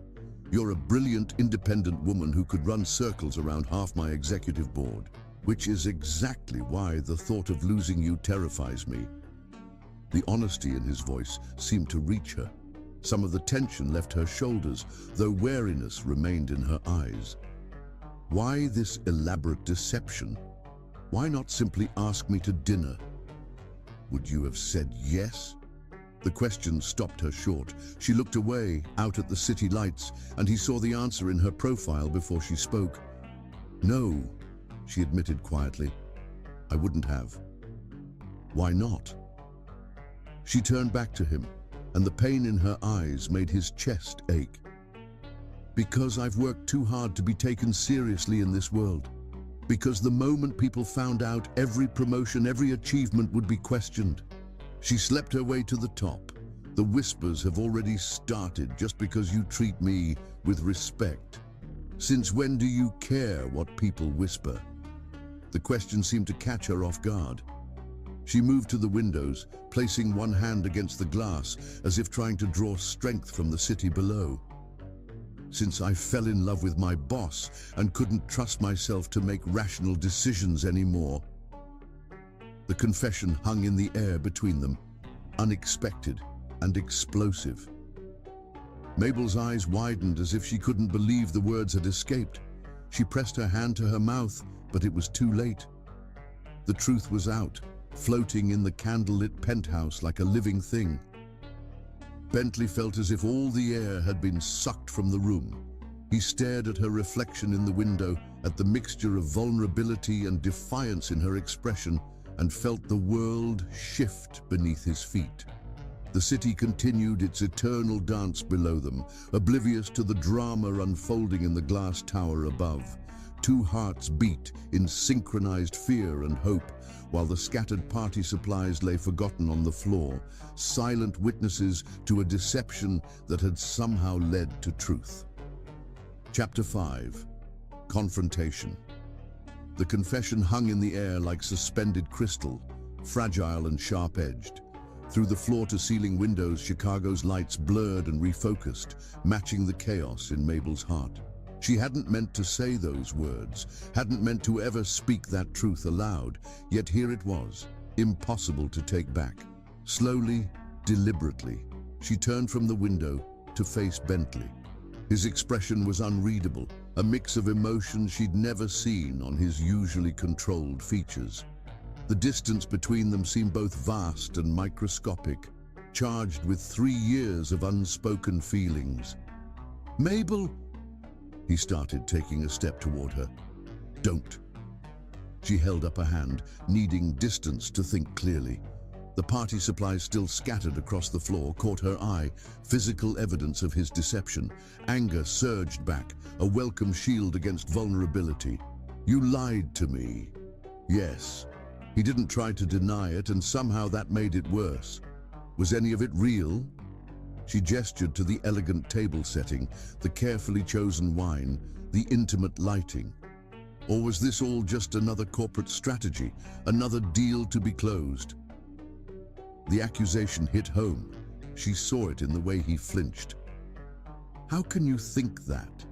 You're a brilliant, independent woman who could run circles around half my executive board, which is exactly why the thought of losing you terrifies me. The honesty in his voice seemed to reach her. Some of the tension left her shoulders, though wariness remained in her eyes. Why this elaborate deception? Why not simply ask me to dinner? Would you have said yes? The question stopped her short. She looked away, out at the city lights, and he saw the answer in her profile before she spoke. No, she admitted quietly. I wouldn't have. Why not? She turned back to him, and the pain in her eyes made his chest ache. Because I've worked too hard to be taken seriously in this world. Because the moment people found out, every promotion, every achievement would be questioned. She slept her way to the top. The whispers have already started just because you treat me with respect. Since when do you care what people whisper? The question seemed to catch her off guard. She moved to the windows, placing one hand against the glass, as if trying to draw strength from the city below. Since I fell in love with my boss and couldn't trust myself to make rational decisions anymore. The confession hung in the air between them, unexpected and explosive. Mabel's eyes widened as if she couldn't believe the words had escaped. She pressed her hand to her mouth, but it was too late. The truth was out, floating in the candlelit penthouse like a living thing. Bentley felt as if all the air had been sucked from the room. He stared at her reflection in the window, at the mixture of vulnerability and defiance in her expression, and felt the world shift beneath his feet. The city continued its eternal dance below them, oblivious to the drama unfolding in the glass tower above. Two hearts beat in synchronized fear and hope, while the scattered party supplies lay forgotten on the floor, silent witnesses to a deception that had somehow led to truth. Chapter 5. Confrontation. The confession hung in the air like suspended crystal, fragile and sharp-edged. Through the floor-to-ceiling windows, Chicago's lights blurred and refocused, matching the chaos in Mabel's heart. She hadn't meant to say those words, hadn't meant to ever speak that truth aloud, yet here it was, impossible to take back. Slowly, deliberately, she turned from the window to face Bentley. His expression was unreadable, a mix of emotions she'd never seen on his usually controlled features. The distance between them seemed both vast and microscopic, charged with 3 years of unspoken feelings. "Mabel," he started, taking a step toward her. "Don't." She held up a hand, needing distance to think clearly. The party supplies still scattered across the floor caught her eye, physical evidence of his deception. Anger surged back, a welcome shield against vulnerability. "You lied to me." Yes. He didn't try to deny it, and somehow that made it worse. Was any of it real? She gestured to the elegant table setting, the carefully chosen wine, the intimate lighting. Or was this all just another corporate strategy, another deal to be closed? The accusation hit home. She saw it in the way he flinched. How can you think that?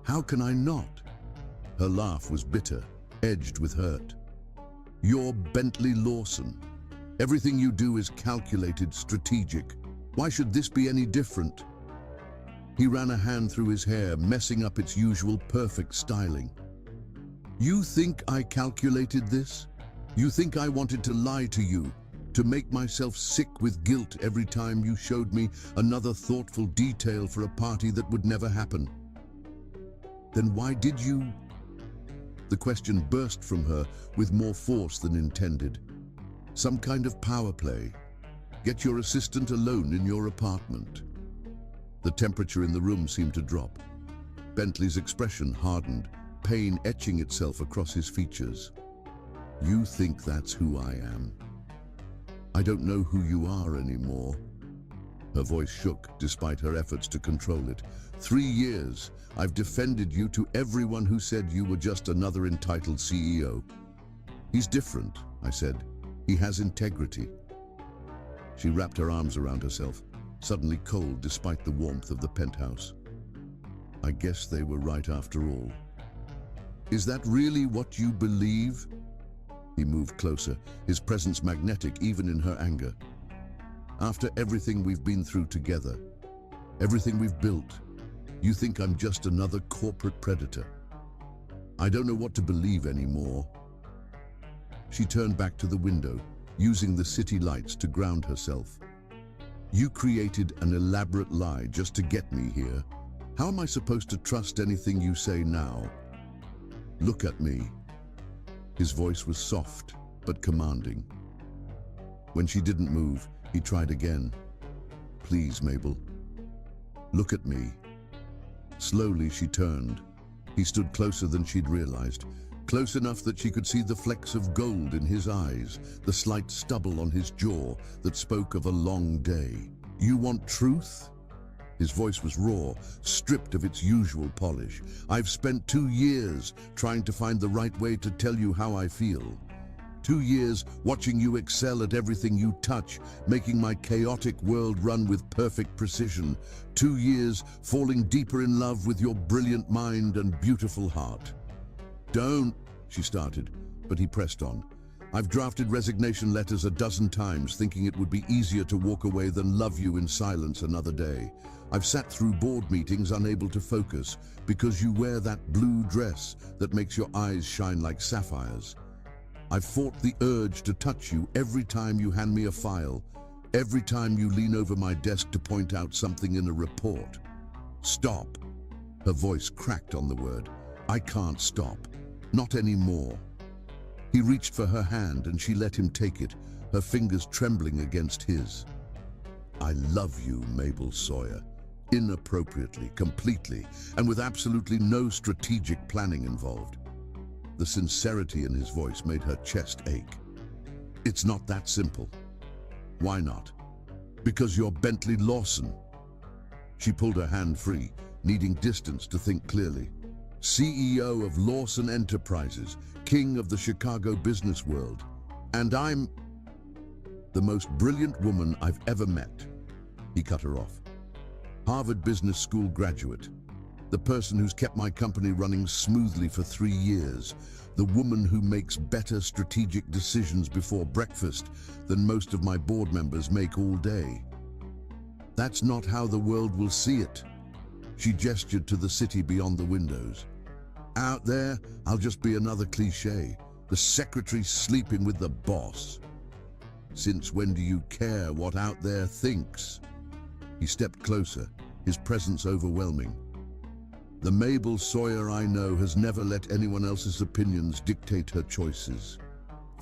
How can I not? Her laugh was bitter, edged with hurt. You're Bentley Lawson. Everything you do is calculated, strategic. Why should this be any different? He ran a hand through his hair, messing up its usual perfect styling. You think I calculated this? You think I wanted to lie to you, to make myself sick with guilt every time you showed me another thoughtful detail for a party that would never happen? Then why did you? The question burst from her with more force than intended. Some kind of power play. Get your assistant alone in your apartment. The temperature in the room seemed to drop. Bentley's expression hardened, pain etching itself across his features. You think that's who I am? I don't know who you are anymore. Her voice shook despite her efforts to control it. 3 years, I've defended you to everyone who said you were just another entitled CEO. He's different, I said. He has integrity. She wrapped her arms around herself, suddenly cold despite the warmth of the penthouse. I guess they were right after all. Is that really what you believe? He moved closer, his presence magnetic even in her anger. After everything we've been through together, everything we've built, you think I'm just another corporate predator? I don't know what to believe anymore. She turned back to the window, using the city lights to ground herself. You created an elaborate lie just to get me here. How am I supposed to trust anything you say now? Look at me. His voice was soft, but commanding. When she didn't move, he tried again. Please, Mabel. Look at me. Slowly she turned. He stood closer than she'd realized, close enough that she could see the flecks of gold in his eyes, the slight stubble on his jaw that spoke of a long day. You want truth? His voice was raw, stripped of its usual polish. I've spent 2 years trying to find the right way to tell you how I feel. 2 years watching you excel at everything you touch, making my chaotic world run with perfect precision. 2 years falling deeper in love with your brilliant mind and beautiful heart. Don't, she started, but he pressed on. I've drafted resignation letters a dozen times, thinking it would be easier to walk away than love you in silence another day. I've sat through board meetings unable to focus because you wear that blue dress that makes your eyes shine like sapphires. I've fought the urge to touch you every time you hand me a file, every time you lean over my desk to point out something in a report. Stop. Her voice cracked on the word. I can't stop. Not anymore. He reached for her hand and she let him take it, her fingers trembling against his. I love you, Mabel Sawyer. Inappropriately, completely, and with absolutely no strategic planning involved. The sincerity in his voice made her chest ache. It's not that simple. Why not? Because you're Bentley Lawson. She pulled her hand free, needing distance to think clearly. CEO of Lawson Enterprises, king of the Chicago business world. And I'm the most brilliant woman I've ever met. He cut her off. Harvard Business School graduate. The person who's kept my company running smoothly for 3 years. The woman who makes better strategic decisions before breakfast than most of my board members make all day. That's not how the world will see it. She gestured to the city beyond the windows. Out there, I'll just be another cliché. The secretary sleeping with the boss. Since when do you care what out there thinks? He stepped closer, his presence overwhelming. The Mabel Sawyer I know has never let anyone else's opinions dictate her choices.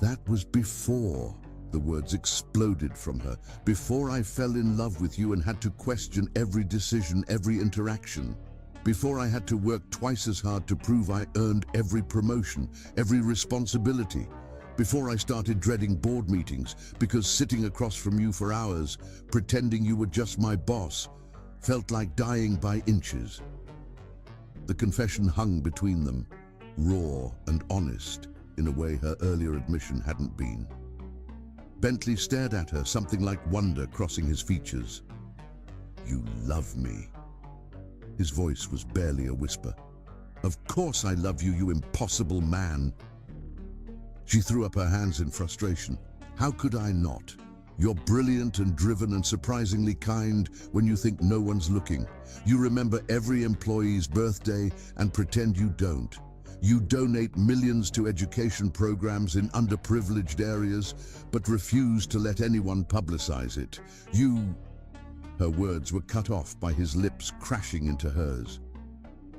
That was before, the words exploded from her, before I fell in love with you and had to question every decision, every interaction. Before I had to work twice as hard to prove I earned every promotion, every responsibility. Before I started dreading board meetings, because sitting across from you for hours, pretending you were just my boss, felt like dying by inches. The confession hung between them, raw and honest, in a way her earlier admission hadn't been. Bentley stared at her, something like wonder crossing his features. "You love me." His voice was barely a whisper. "Of course I love you, you impossible man." She threw up her hands in frustration. "How could I not? You're brilliant and driven and surprisingly kind when you think no one's looking. You remember every employee's birthday and pretend you don't. You donate millions to education programs in underprivileged areas, but refuse to let anyone publicize it. You..." Her words were cut off by his lips crashing into hers.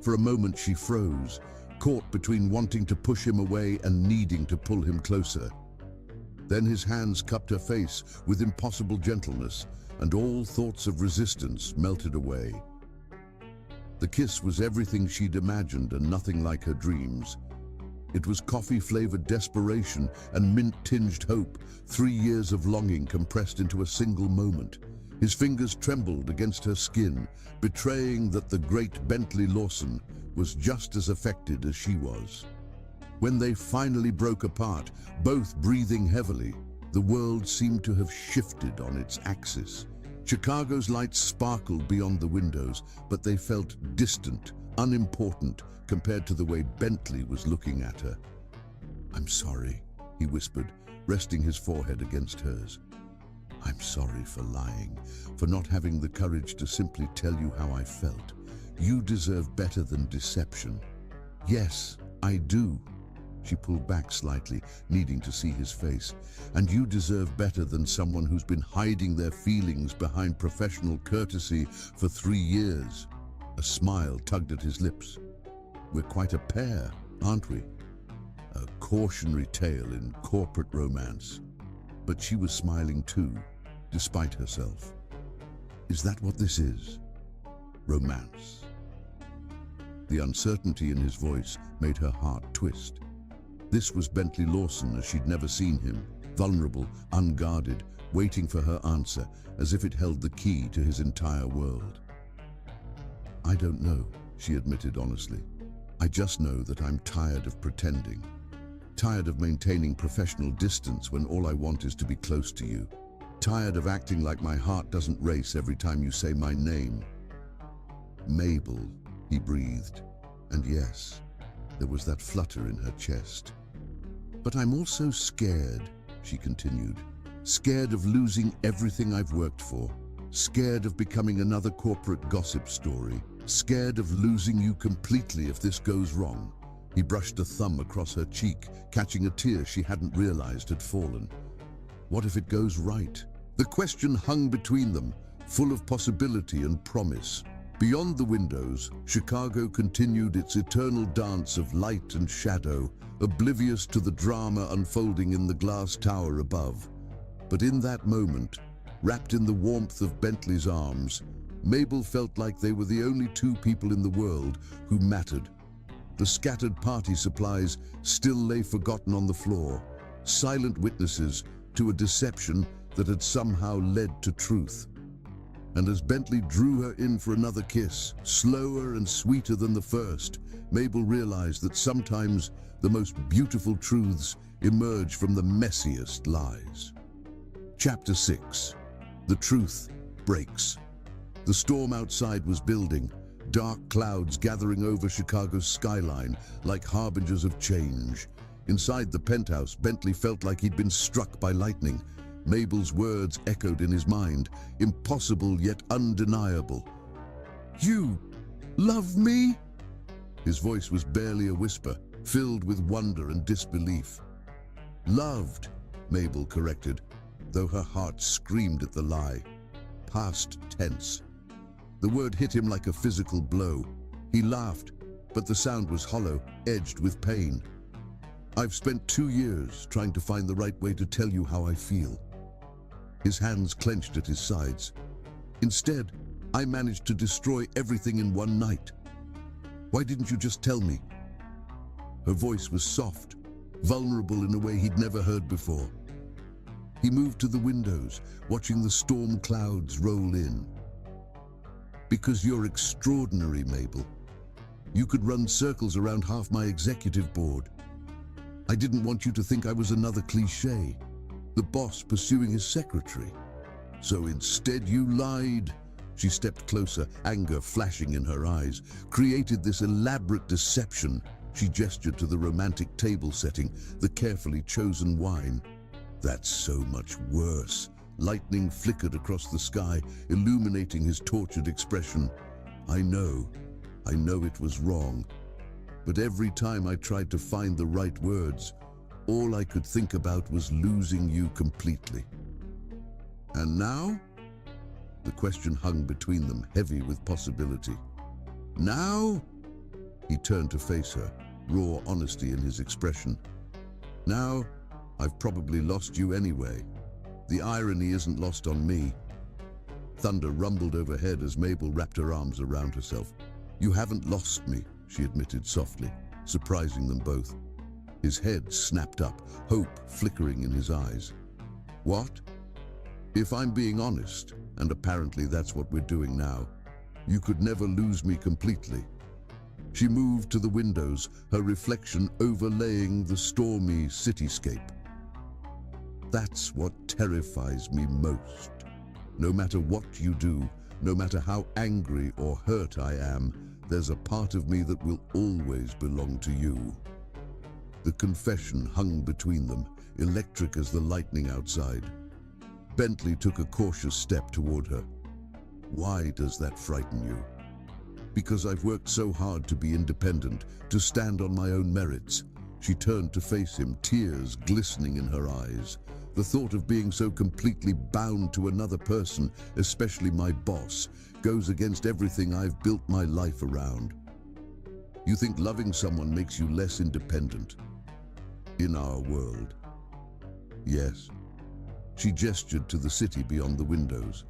For a moment she froze, caught between wanting to push him away and needing to pull him closer. Then his hands cupped her face with impossible gentleness, and all thoughts of resistance melted away. The kiss was everything she'd imagined and nothing like her dreams. It was coffee-flavored desperation and mint-tinged hope, 3 years of longing compressed into a single moment. His fingers trembled against her skin, betraying that the great Bentley Lawson was just as affected as she was. When they finally broke apart, both breathing heavily, the world seemed to have shifted on its axis. Chicago's lights sparkled beyond the windows, but they felt distant, unimportant, compared to the way Bentley was looking at her. "I'm sorry," he whispered, resting his forehead against hers. "I'm sorry for lying, for not having the courage to simply tell you how I felt. You deserve better than deception." "Yes, I do." She pulled back slightly, needing to see his face. "And you deserve better than someone who's been hiding their feelings behind professional courtesy for 3 years. A smile tugged at his lips. "We're quite a pair, aren't we? A cautionary tale in corporate romance." But she was smiling too, despite herself. "Is that what this is? Romance?" The uncertainty in his voice made her heart twist. This was Bentley Lawson as she'd never seen him, vulnerable, unguarded, waiting for her answer, as if it held the key to his entire world. "I don't know," she admitted honestly. "I just know that I'm tired of pretending. Tired of maintaining professional distance when all I want is to be close to you. Tired of acting like my heart doesn't race every time you say my name." "Mabel," he breathed, and yes, there was that flutter in her chest. "But I'm also scared," she continued. "Scared of losing everything I've worked for. Scared of becoming another corporate gossip story. Scared of losing you completely if this goes wrong." He brushed a thumb across her cheek, catching a tear she hadn't realized had fallen. What if it goes right? The question hung between them, full of possibility and promise. Beyond the windows, Chicago continued its eternal dance of light and shadow, oblivious to the drama unfolding in the glass tower above. But in that moment, wrapped in the warmth of Bentley's arms, Mabel felt like they were the only two people in the world who mattered. The scattered party supplies still lay forgotten on the floor, silent witnesses to a deception that had somehow led to truth. And as Bentley drew her in for another kiss, slower and sweeter than the first, Mabel realized that sometimes the most beautiful truths emerge from the messiest lies. Chapter 6. The truth breaks. The storm outside was building, dark clouds gathering over Chicago's skyline like harbingers of change. Inside the penthouse, Bentley felt like he'd been struck by lightning. Mabel's words echoed in his mind, impossible yet undeniable. "You love me?" His voice was barely a whisper, filled with wonder and disbelief. "Loved," Mabel corrected, though her heart screamed at the lie. Past tense. The word hit him like a physical blow. He laughed, but the sound was hollow, edged with pain. "I've spent 2 years trying to find the right way to tell you how I feel." His hands clenched at his sides. "Instead, I managed to destroy everything in one night. Why didn't you just tell me?" Her voice was soft, vulnerable in a way he'd never heard before. He moved to the windows, watching the storm clouds roll in. "Because you're extraordinary, Mabel. You could run circles around half my executive board. I didn't want you to think I was another cliché, the boss pursuing his secretary. So instead you lied." She stepped closer, anger flashing in her eyes. "Created this elaborate deception." She gestured to the romantic table setting, the carefully chosen wine. "That's so much worse." Lightning flickered across the sky, illuminating his tortured expression. I know it was wrong. But every time I tried to find the right words, all I could think about was losing you completely." "And now?" The question hung between them, heavy with possibility. "Now?" He turned to face her, raw honesty in his expression. "Now, I've probably lost you anyway. The irony isn't lost on me." Thunder rumbled overhead as Mabel wrapped her arms around herself. "You haven't lost me," she admitted softly, surprising them both. His head snapped up, hope flickering in his eyes. "What? If I'm being honest, and apparently that's what we're doing now, you could never lose me completely." She moved to the windows, her reflection overlaying the stormy cityscape. "That's what terrifies me most. No matter what you do, no matter how angry or hurt I am, there's a part of me that will always belong to you." The confession hung between them, electric as the lightning outside. Bentley took a cautious step toward her. "Why does that frighten you?" "Because I've worked so hard to be independent, to stand on my own merits." She turned to face him, tears glistening in her eyes. "The thought of being so completely bound to another person, especially my boss, goes against everything I've built my life around." "You think loving someone makes you less independent?" "In our world, yes." She gestured to the city beyond the windows.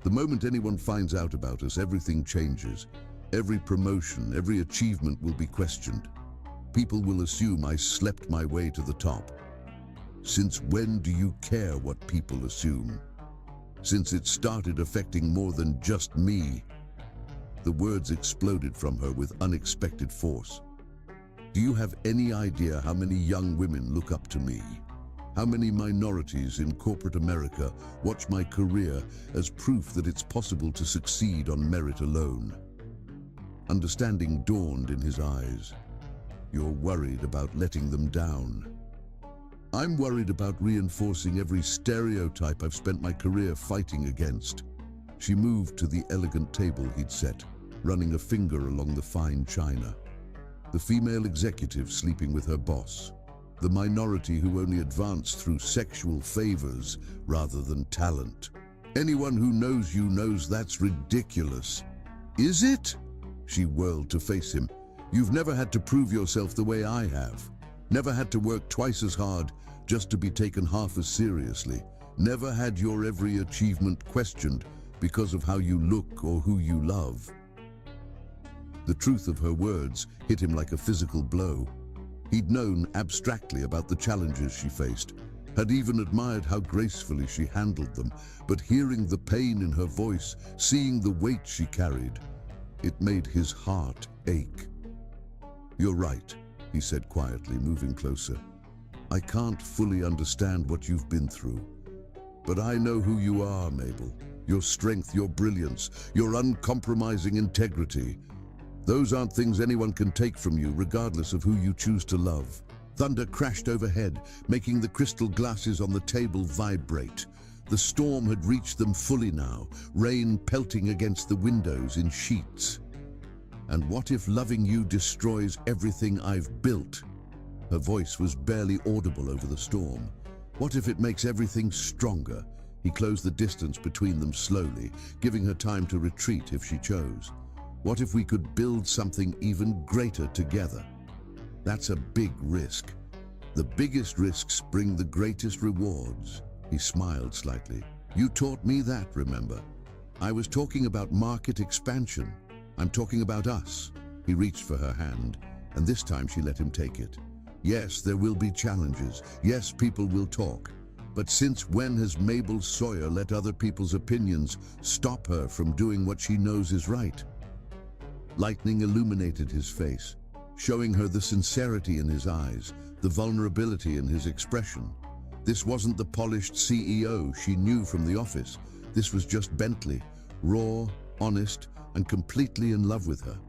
"The moment anyone finds out about us, everything changes. Every promotion, every achievement will be questioned. People will assume I slept my way to the top. Since when do you care what people assume? Since it started affecting more than just me." The words exploded from her with unexpected force. "Do you have any idea how many young women look up to me? How many minorities in corporate America watch my career as proof that it's possible to succeed on merit alone?" Understanding dawned in his eyes. "You're worried about letting them down." "I'm worried about reinforcing every stereotype I've spent my career fighting against." She moved to the elegant table he'd set, running a finger along the fine china. The female executive sleeping with her boss. The minority who only advanced through sexual favors rather than talent. "Anyone who knows you knows that's ridiculous." "Is it?" She whirled to face him. "You've never had to prove yourself the way I have. Never had to work twice as hard just to be taken half as seriously. Never had your every achievement questioned because of how you look or who you love." The truth of her words hit him like a physical blow. He'd known abstractly about the challenges she faced, had even admired how gracefully she handled them, but hearing the pain in her voice, seeing the weight she carried, it made his heart ache. "You're right," he said quietly, moving closer. "I can't fully understand what you've been through, but I know who you are, Mabel. Your strength, your brilliance, your uncompromising integrity. Those aren't things anyone can take from you, regardless of who you choose to love." Thunder crashed overhead, making the crystal glasses on the table vibrate. The storm had reached them fully now, rain pelting against the windows in sheets. "And what if loving you destroys everything I've built?" Her voice was barely audible over the storm. "What if it makes everything stronger?" He closed the distance between them slowly, giving her time to retreat if she chose. "What if we could build something even greater together?" "That's a big risk. The biggest risks bring the greatest rewards." He smiled slightly. "You taught me that, remember? I was talking about market expansion. I'm talking about us." He reached for her hand, and this time she let him take it. Yes, there will be challenges. Yes, people will talk. But since when has Mabel Sawyer let other people's opinions stop her from doing what she knows is right? Lightning illuminated his face, showing her the sincerity in his eyes, the vulnerability in his expression. This wasn't the polished CEO she knew from the office. This was just Bentley, raw, honest, and completely in love with her.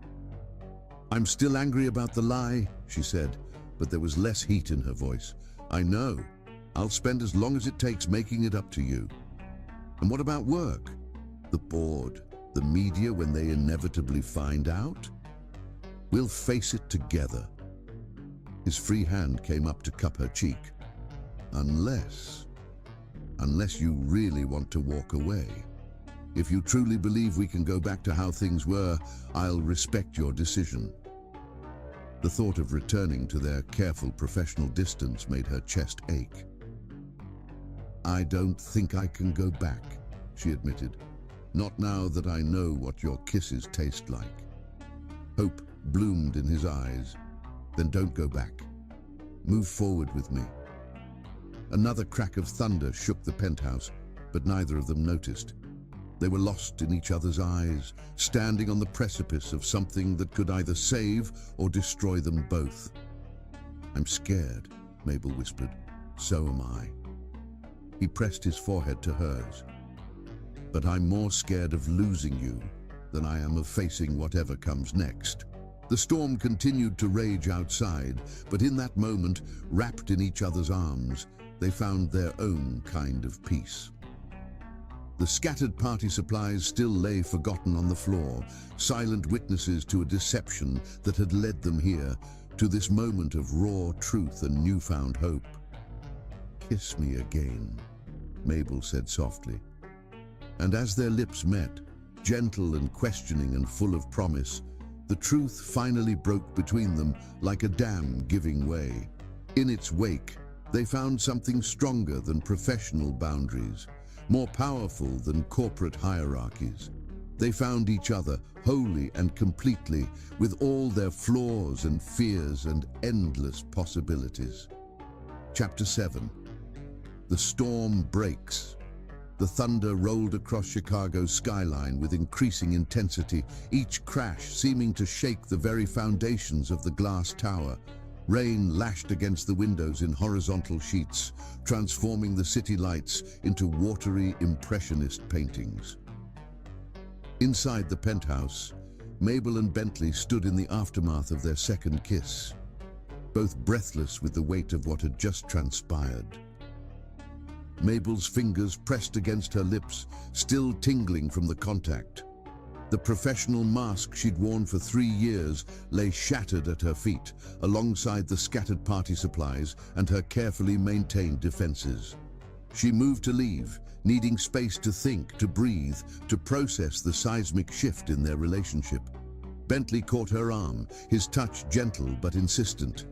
"I'm still angry about the lie," she said, but there was less heat in her voice. "I know. I'll spend as long as it takes making it up to you." "And what about work? The board, the media when they inevitably find out? We'll face it together." His free hand came up to cup her cheek. Unless you really want to walk away. If you truly believe we can go back to how things were, I'll respect your decision." The thought of returning to their careful professional distance made her chest ache. "I don't think I can go back," she admitted. "Not now that I know what your kisses taste like." Hope bloomed in his eyes. "Then don't go back. Move forward with me." Another crack of thunder shook the penthouse, but neither of them noticed. They were lost in each other's eyes, standing on the precipice of something that could either save or destroy them both. "I'm scared," Mabel whispered. "So am I." He pressed his forehead to hers. "But I'm more scared of losing you than I am of facing whatever comes next." The storm continued to rage outside, but in that moment, wrapped in each other's arms, they found their own kind of peace. The scattered party supplies still lay forgotten on the floor, silent witnesses to a deception that had led them here, to this moment of raw truth and newfound hope. "Kiss me again," Mabel said softly. And as their lips met, gentle and questioning and full of promise, the truth finally broke between them like a dam giving way. In its wake, they found something stronger than professional boundaries, more powerful than corporate hierarchies. They found each other wholly and completely, with all their flaws and fears and endless possibilities. Chapter 7. The storm breaks. The thunder rolled across Chicago's skyline with increasing intensity, each crash seeming to shake the very foundations of the glass tower. Rain lashed against the windows in horizontal sheets, transforming the city lights into watery, impressionist paintings. Inside the penthouse, Mabel and Bentley stood in the aftermath of their second kiss, both breathless with the weight of what had just transpired. Mabel's fingers pressed against her lips, still tingling from the contact. The professional mask she'd worn for 3 years lay shattered at her feet, alongside the scattered party supplies and her carefully maintained defenses. She moved to leave, needing space to think, to breathe, to process the seismic shift in their relationship. Bentley caught her arm, his touch gentle but insistent.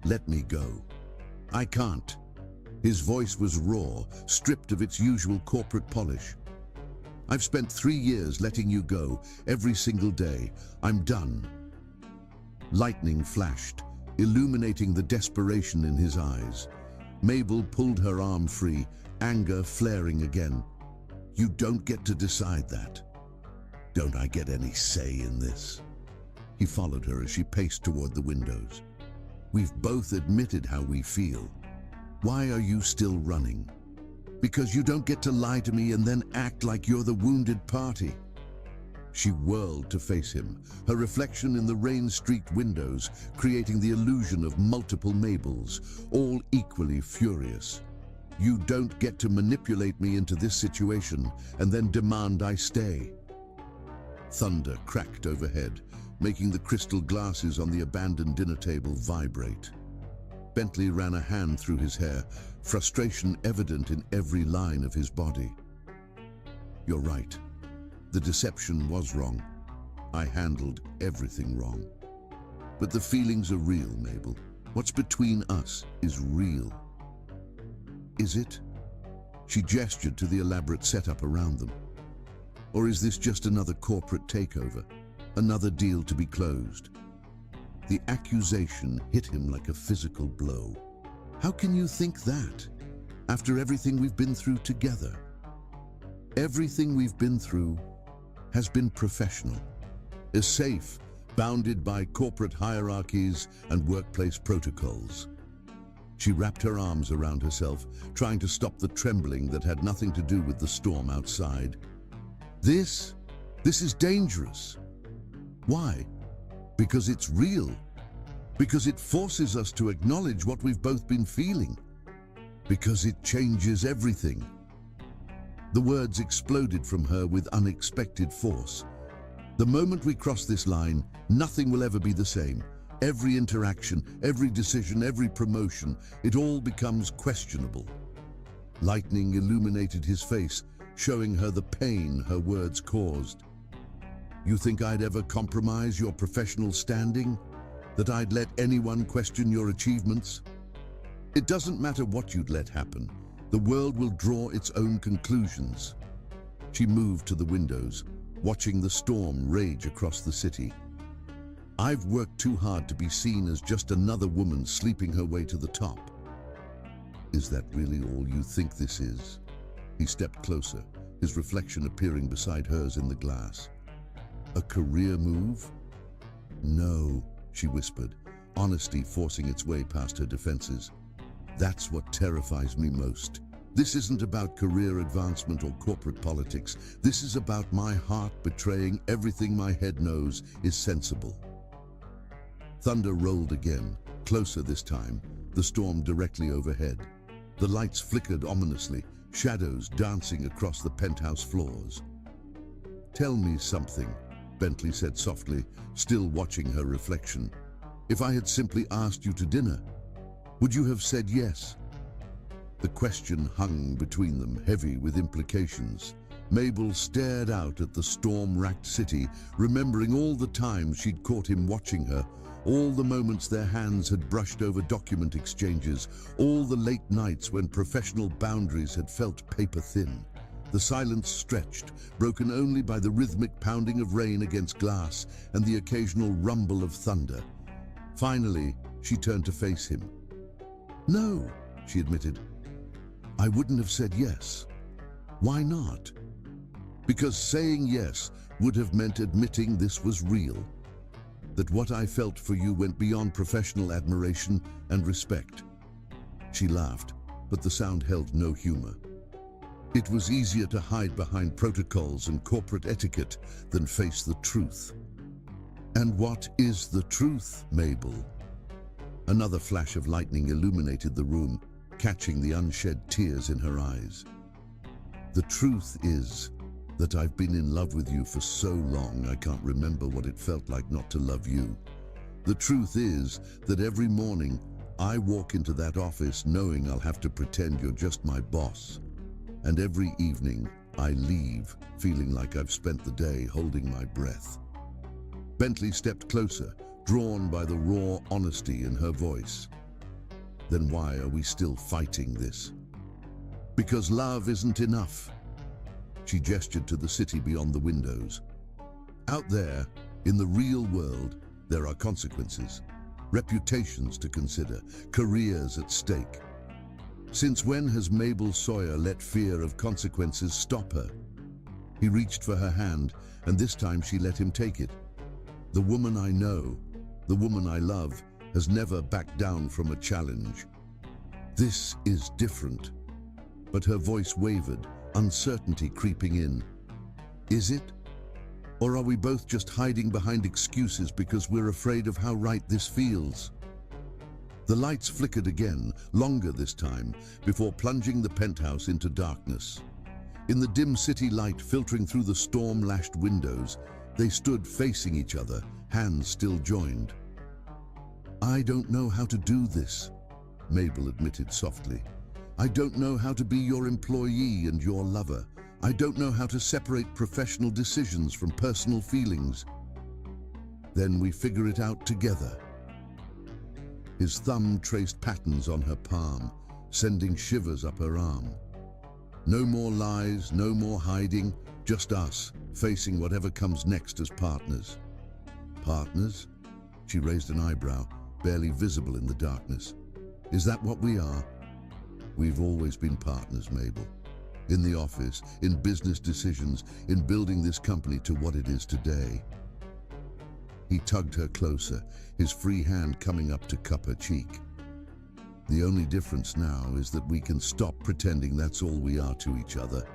"Let me go." "I can't." His voice was raw, stripped of its usual corporate polish. "I've spent 3 years letting you go, every single day. I'm done." Lightning flashed, illuminating the desperation in his eyes. Mabel pulled her arm free, anger flaring again. "You don't get to decide that." "Don't I get any say in this?" He followed her as she paced toward the windows. "We've both admitted how we feel. Why are you still running? Because you don't get to lie to me and then act like you're the wounded party." She whirled to face him, her reflection in the rain-streaked windows, creating the illusion of multiple Mabels, all equally furious. "You don't get to manipulate me into this situation and then demand I stay." Thunder cracked overhead, making the crystal glasses on the abandoned dinner table vibrate. Bentley ran a hand through his hair, frustration evident in every line of his body. "You're right. The deception was wrong. I handled everything wrong. But the feelings are real, Mabel. What's between us is real." "Is it?" She gestured to the elaborate setup around them. "Or is this just another corporate takeover? Another deal to be closed?" The accusation hit him like a physical blow. How can you think that, after everything we've been through together? Everything we've been through has been professional, is safe, bounded by corporate hierarchies and workplace protocols. She wrapped her arms around herself, trying to stop the trembling that had nothing to do with the storm outside. This is dangerous. Why? Because it's real. Because it forces us to acknowledge what we've both been feeling. Because it changes everything. The words exploded from her with unexpected force. The moment we cross this line, nothing will ever be the same. Every interaction, every decision, every promotion, it all becomes questionable. Lightning illuminated his face, showing her the pain her words caused. You think I'd ever compromise your professional standing? That I'd let anyone question your achievements? It doesn't matter what you'd let happen. The world will draw its own conclusions. She moved to the windows, watching the storm rage across the city. I've worked too hard to be seen as just another woman sleeping her way to the top. Is that really all you think this is? He stepped closer, his reflection appearing beside hers in the glass. A career move? No, she whispered, honesty forcing its way past her defenses. That's what terrifies me most. This isn't about career advancement or corporate politics. This is about my heart betraying everything my head knows is sensible. Thunder rolled again, closer this time, the storm directly overhead. The lights flickered ominously, shadows dancing across the penthouse floors. Tell me something, Bentley said softly, still watching her reflection. If I had simply asked you to dinner, would you have said yes? The question hung between them, heavy with implications. Mabel stared out at the storm-racked city, remembering all the times she'd caught him watching her, all the moments their hands had brushed over document exchanges, all the late nights when professional boundaries had felt paper-thin. The silence stretched, broken only by the rhythmic pounding of rain against glass and the occasional rumble of thunder. Finally, she turned to face him. No, she admitted. I wouldn't have said yes. Why not? Because saying yes would have meant admitting this was real. That what I felt for you went beyond professional admiration and respect. She laughed, but the sound held no humor. It was easier to hide behind protocols and corporate etiquette than face the truth. And what is the truth, Mabel? Another flash of lightning illuminated the room, catching the unshed tears in her eyes. The truth is that I've been in love with you for so long I can't remember what it felt like not to love you. The truth is that every morning I walk into that office knowing I'll have to pretend you're just my boss. And every evening I leave feeling like I've spent the day holding my breath. Bentley stepped closer, drawn by the raw honesty in her voice. Then why are we still fighting this? Because love isn't enough. She gestured to the city beyond the windows. Out there, in the real world, there are consequences, reputations to consider, careers at stake. Since when has Mabel Sawyer let fear of consequences stop her? He reached for her hand, and this time she let him take it. The woman I know, the woman I love, has never backed down from a challenge. This is different. But her voice wavered, uncertainty creeping in. Is it? Or are we both just hiding behind excuses because we're afraid of how right this feels? The lights flickered again, longer this time, before plunging the penthouse into darkness. In the dim city light filtering through the storm-lashed windows, they stood facing each other, hands still joined. I don't know how to do this, Mabel admitted softly. I don't know how to be your employee and your lover. I don't know how to separate professional decisions from personal feelings. Then we figure it out together. His thumb traced patterns on her palm, sending shivers up her arm. No more lies, no more hiding, just us, facing whatever comes next as partners. Partners? She raised an eyebrow, barely visible in the darkness. Is that what we are? We've always been partners, Mabel. In the office, in business decisions, in building this company to what it is today. He tugged her closer, his free hand coming up to cup her cheek. The only difference now is that we can stop pretending that's all we are to each other.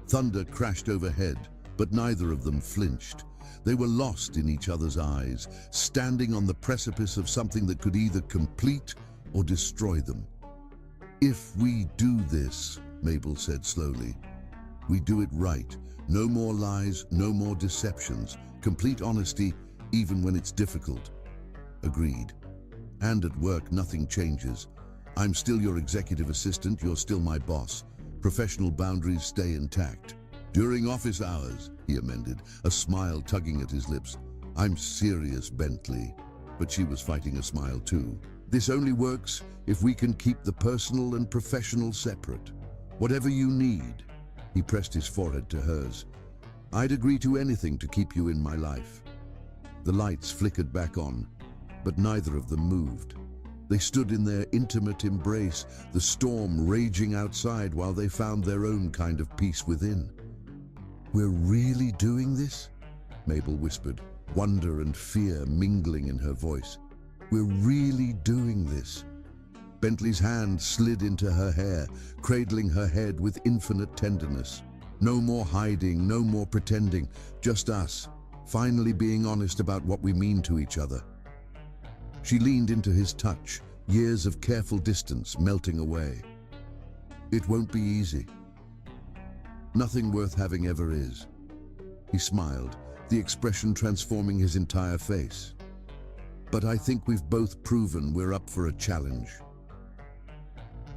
Thunder crashed overhead, but neither of them flinched. They were lost in each other's eyes, standing on the precipice of something that could either complete or destroy them. If we do this, Mabel said slowly, we do it right. No more lies, no more deceptions. Complete honesty, even when it's difficult. Agreed. And at work, nothing changes. I'm still your executive assistant, you're still my boss. Professional boundaries stay intact. During office hours, he amended, a smile tugging at his lips. I'm serious, Bentley. But she was fighting a smile too. This only works if we can keep the personal and professional separate. Whatever you need. He pressed his forehead to hers. I'd agree to anything to keep you in my life. The lights flickered back on, but neither of them moved. They stood in their intimate embrace, the storm raging outside while they found their own kind of peace within. We're really doing this? Mabel whispered, wonder and fear mingling in her voice. We're really doing this. Bentley's hand slid into her hair, cradling her head with infinite tenderness. No more hiding, no more pretending, just us, finally being honest about what we mean to each other. She leaned into his touch, years of careful distance melting away. It won't be easy. Nothing worth having ever is. He smiled, the expression transforming his entire face. But I think we've both proven we're up for a challenge.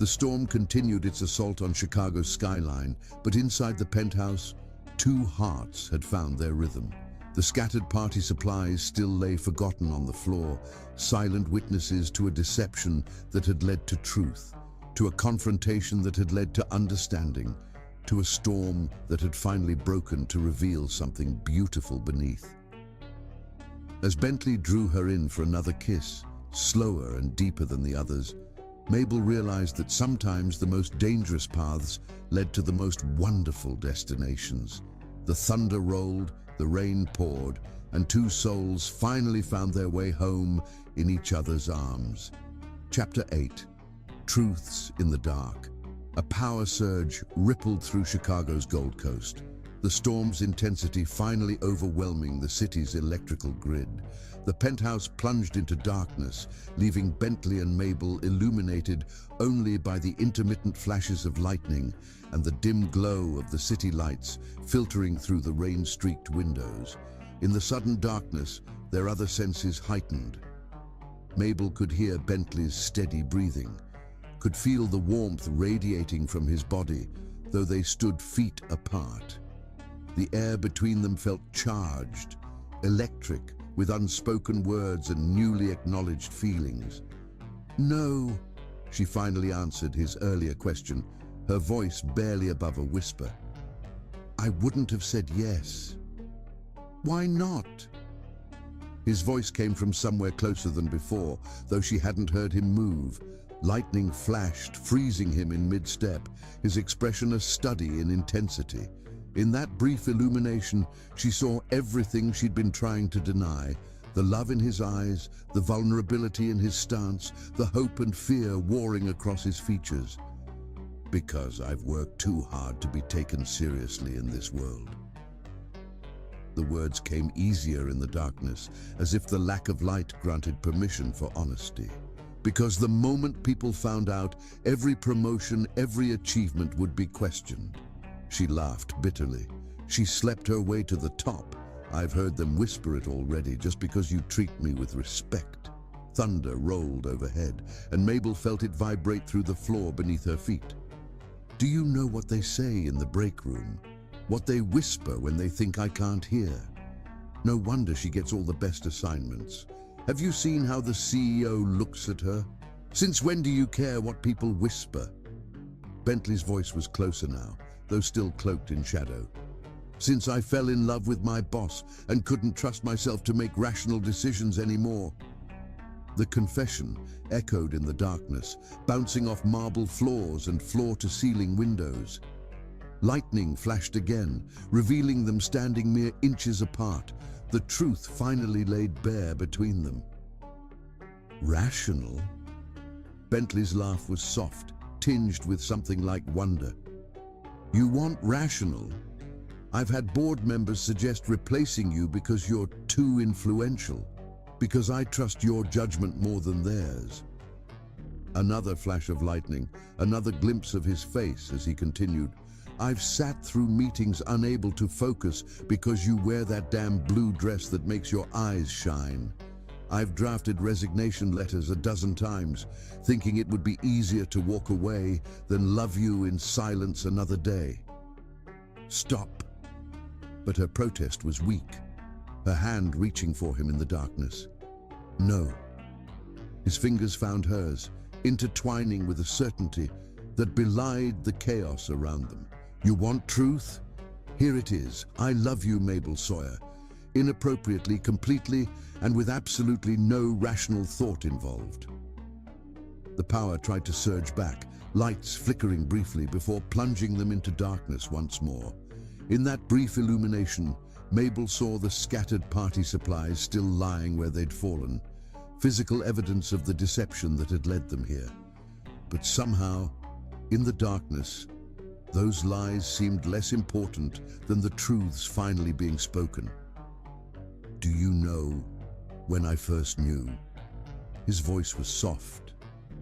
The storm continued its assault on Chicago's skyline, but inside the penthouse, two hearts had found their rhythm. The scattered party supplies still lay forgotten on the floor, silent witnesses to a deception that had led to truth, to a confrontation that had led to understanding, to a storm that had finally broken to reveal something beautiful beneath. As Bentley drew her in for another kiss, slower and deeper than the others, Mabel realized that sometimes the most dangerous paths led to the most wonderful destinations. The thunder rolled, the rain poured, and two souls finally found their way home in each other's arms. Chapter 8. Truths in the Dark. A power surge rippled through Chicago's Gold Coast, the storm's intensity finally overwhelming the city's electrical grid. The penthouse plunged into darkness, leaving Bentley and Mabel illuminated only by the intermittent flashes of lightning and the dim glow of the city lights filtering through the rain-streaked windows. In the sudden darkness, their other senses heightened. Mabel could hear Bentley's steady breathing, could feel the warmth radiating from his body, though they stood feet apart. The air between them felt charged, electric, with unspoken words and newly acknowledged feelings. No, she finally answered his earlier question, her voice barely above a whisper. I wouldn't have said yes. Why not? His voice came from somewhere closer than before, though she hadn't heard him move. Lightning flashed, freezing him in mid-step, his expression a study in intensity. In that brief illumination, she saw everything she'd been trying to deny, the love in his eyes, the vulnerability in his stance, the hope and fear warring across his features. Because I've worked too hard to be taken seriously in this world. The words came easier in the darkness, as if the lack of light granted permission for honesty. Because the moment people found out, every promotion, every achievement would be questioned. She laughed bitterly. She slept her way to the top. I've heard them whisper it already, just because you treat me with respect. Thunder rolled overhead, and Mabel felt it vibrate through the floor beneath her feet. Do you know what they say in the break room? What they whisper when they think I can't hear? No wonder she gets all the best assignments. Have you seen how the CEO looks at her? Since when do you care what people whisper? Bentley's voice was closer now, though still cloaked in shadow. since I fell in love with my boss and couldn't trust myself to make rational decisions anymore. The confession echoed in the darkness, bouncing off marble floors and floor-to-ceiling windows. Lightning flashed again, revealing them standing mere inches apart, the truth finally laid bare between them. Rational? Bentley's laugh was soft, tinged with something like wonder. You want rational? I've had board members suggest replacing you because you're too influential, because I trust your judgment more than theirs. Another flash of lightning, another glimpse of his face as he continued. I've sat through meetings unable to focus because you wear that damn blue dress that makes your eyes shine. I've drafted resignation letters a dozen times, thinking it would be easier to walk away than love you in silence another day. Stop. But her protest was weak, her hand reaching for him in the darkness. No. His fingers found hers, intertwining with a certainty that belied the chaos around them. You want truth? Here it is. I love you, Mabel Sawyer. Inappropriately, completely, and with absolutely no rational thought involved. The power tried to surge back, lights flickering briefly before plunging them into darkness once more. In that brief illumination, Mabel saw the scattered party supplies still lying where they'd fallen, physical evidence of the deception that had led them here. But somehow, in the darkness, those lies seemed less important than the truths finally being spoken. Do you know when I first knew? His voice was soft,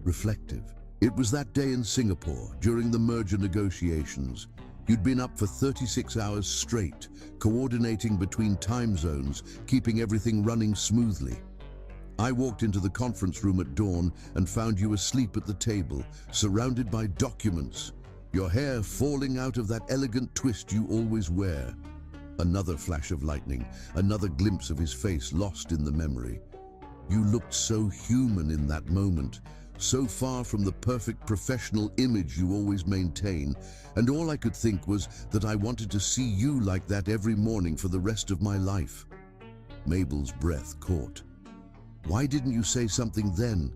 reflective. It was that day in Singapore, during the merger negotiations. You'd been up for 36 hours straight, coordinating between time zones, keeping everything running smoothly. I walked into the conference room at dawn and found you asleep at the table, surrounded by documents, your hair falling out of that elegant twist you always wear. Another flash of lightning, another glimpse of his face lost in the memory. You looked so human in that moment, so far from the perfect professional image you always maintain, and all I could think was that I wanted to see you like that every morning for the rest of my life. Mabel's breath caught. Why didn't you say something then?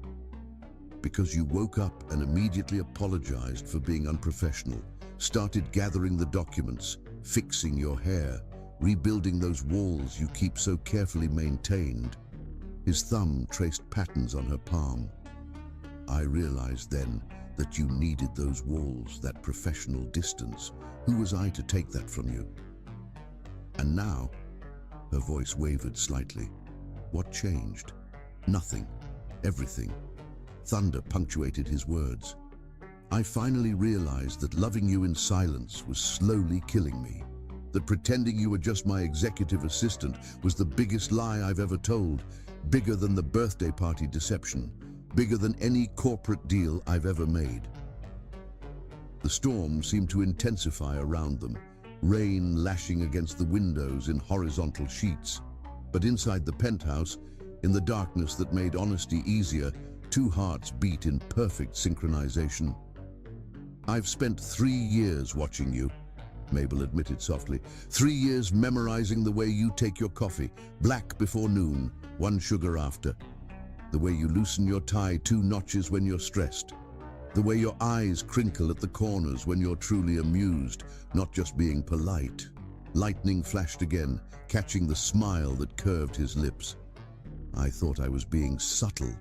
Because you woke up and immediately apologized for being unprofessional, started gathering the documents, fixing your hair, rebuilding those walls you keep so carefully maintained. His thumb traced patterns on her palm. I realized then that you needed those walls, that professional distance. Who was I to take that from you? And now, her voice wavered slightly. What changed? Nothing. Everything. Thunder punctuated his words. I finally realized that loving you in silence was slowly killing me. That pretending you were just my executive assistant was the biggest lie I've ever told, bigger than the birthday party deception, bigger than any corporate deal I've ever made. The storm seemed to intensify around them, rain lashing against the windows in horizontal sheets. But inside the penthouse, in the darkness that made honesty easier, two hearts beat in perfect synchronization. I've spent 3 years watching you, Mabel admitted softly. 3 years memorizing the way you take your coffee, black before noon, 1 sugar after. The way you loosen your tie 2 notches when you're stressed. The way your eyes crinkle at the corners when you're truly amused, not just being polite. Lightning flashed again, catching the smile that curved his lips. I thought I was being subtle.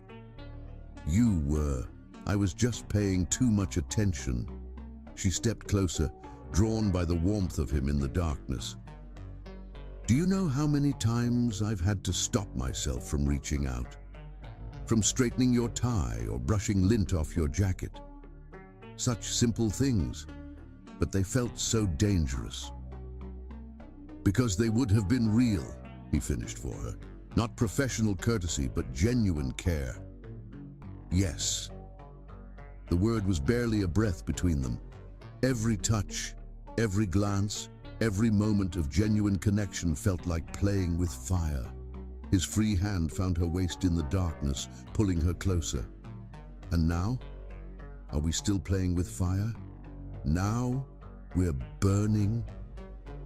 You were. I was just paying too much attention. She stepped closer, drawn by the warmth of him in the darkness. Do you know how many times I've had to stop myself from reaching out? From straightening your tie or brushing lint off your jacket. Such simple things, but they felt so dangerous. Because they would have been real, he finished for her. Not professional courtesy, but genuine care. Yes. The word was barely a breath between them. Every touch, every glance, every moment of genuine connection felt like playing with fire. His free hand found her waist in the darkness, pulling her closer. And now? Are we still playing with fire? Now we're burning?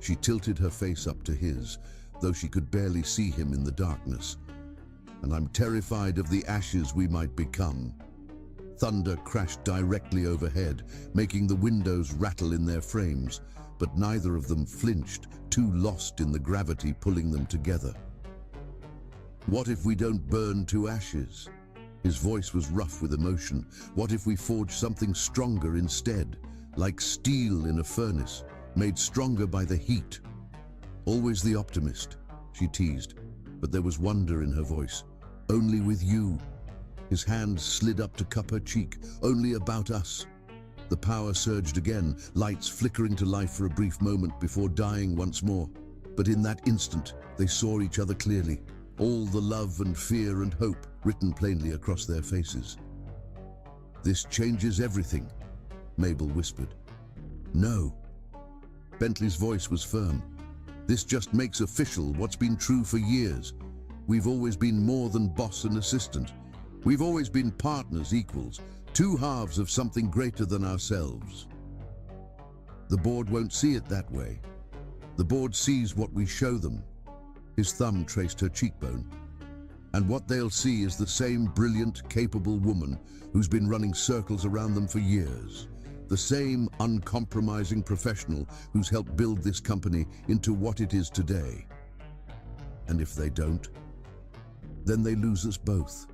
She tilted her face up to his, though she could barely see him in the darkness. "And I'm terrified of the ashes we might become." Thunder crashed directly overhead, making the windows rattle in their frames, but neither of them flinched, too lost in the gravity pulling them together. "What if we don't burn to ashes?" His voice was rough with emotion. "What if we forge something stronger instead, like steel in a furnace, made stronger by the heat?" "Always the optimist," she teased, but there was wonder in her voice. "Only with you." His hand slid up to cup her cheek. "Only about us." The power surged again, lights flickering to life for a brief moment before dying once more. But in that instant, they saw each other clearly, all the love and fear and hope written plainly across their faces. "This changes everything," Mabel whispered. "No." Bentley's voice was firm. "This just makes official what's been true for years. We've always been more than boss and assistant. We've always been partners, equals, two halves of something greater than ourselves." "The board won't see it that way. The board sees what we show them." His thumb traced her cheekbone. "And what they'll see is the same brilliant, capable woman who's been running circles around them for years. The same uncompromising professional who's helped build this company into what it is today. And if they don't, then they lose us both."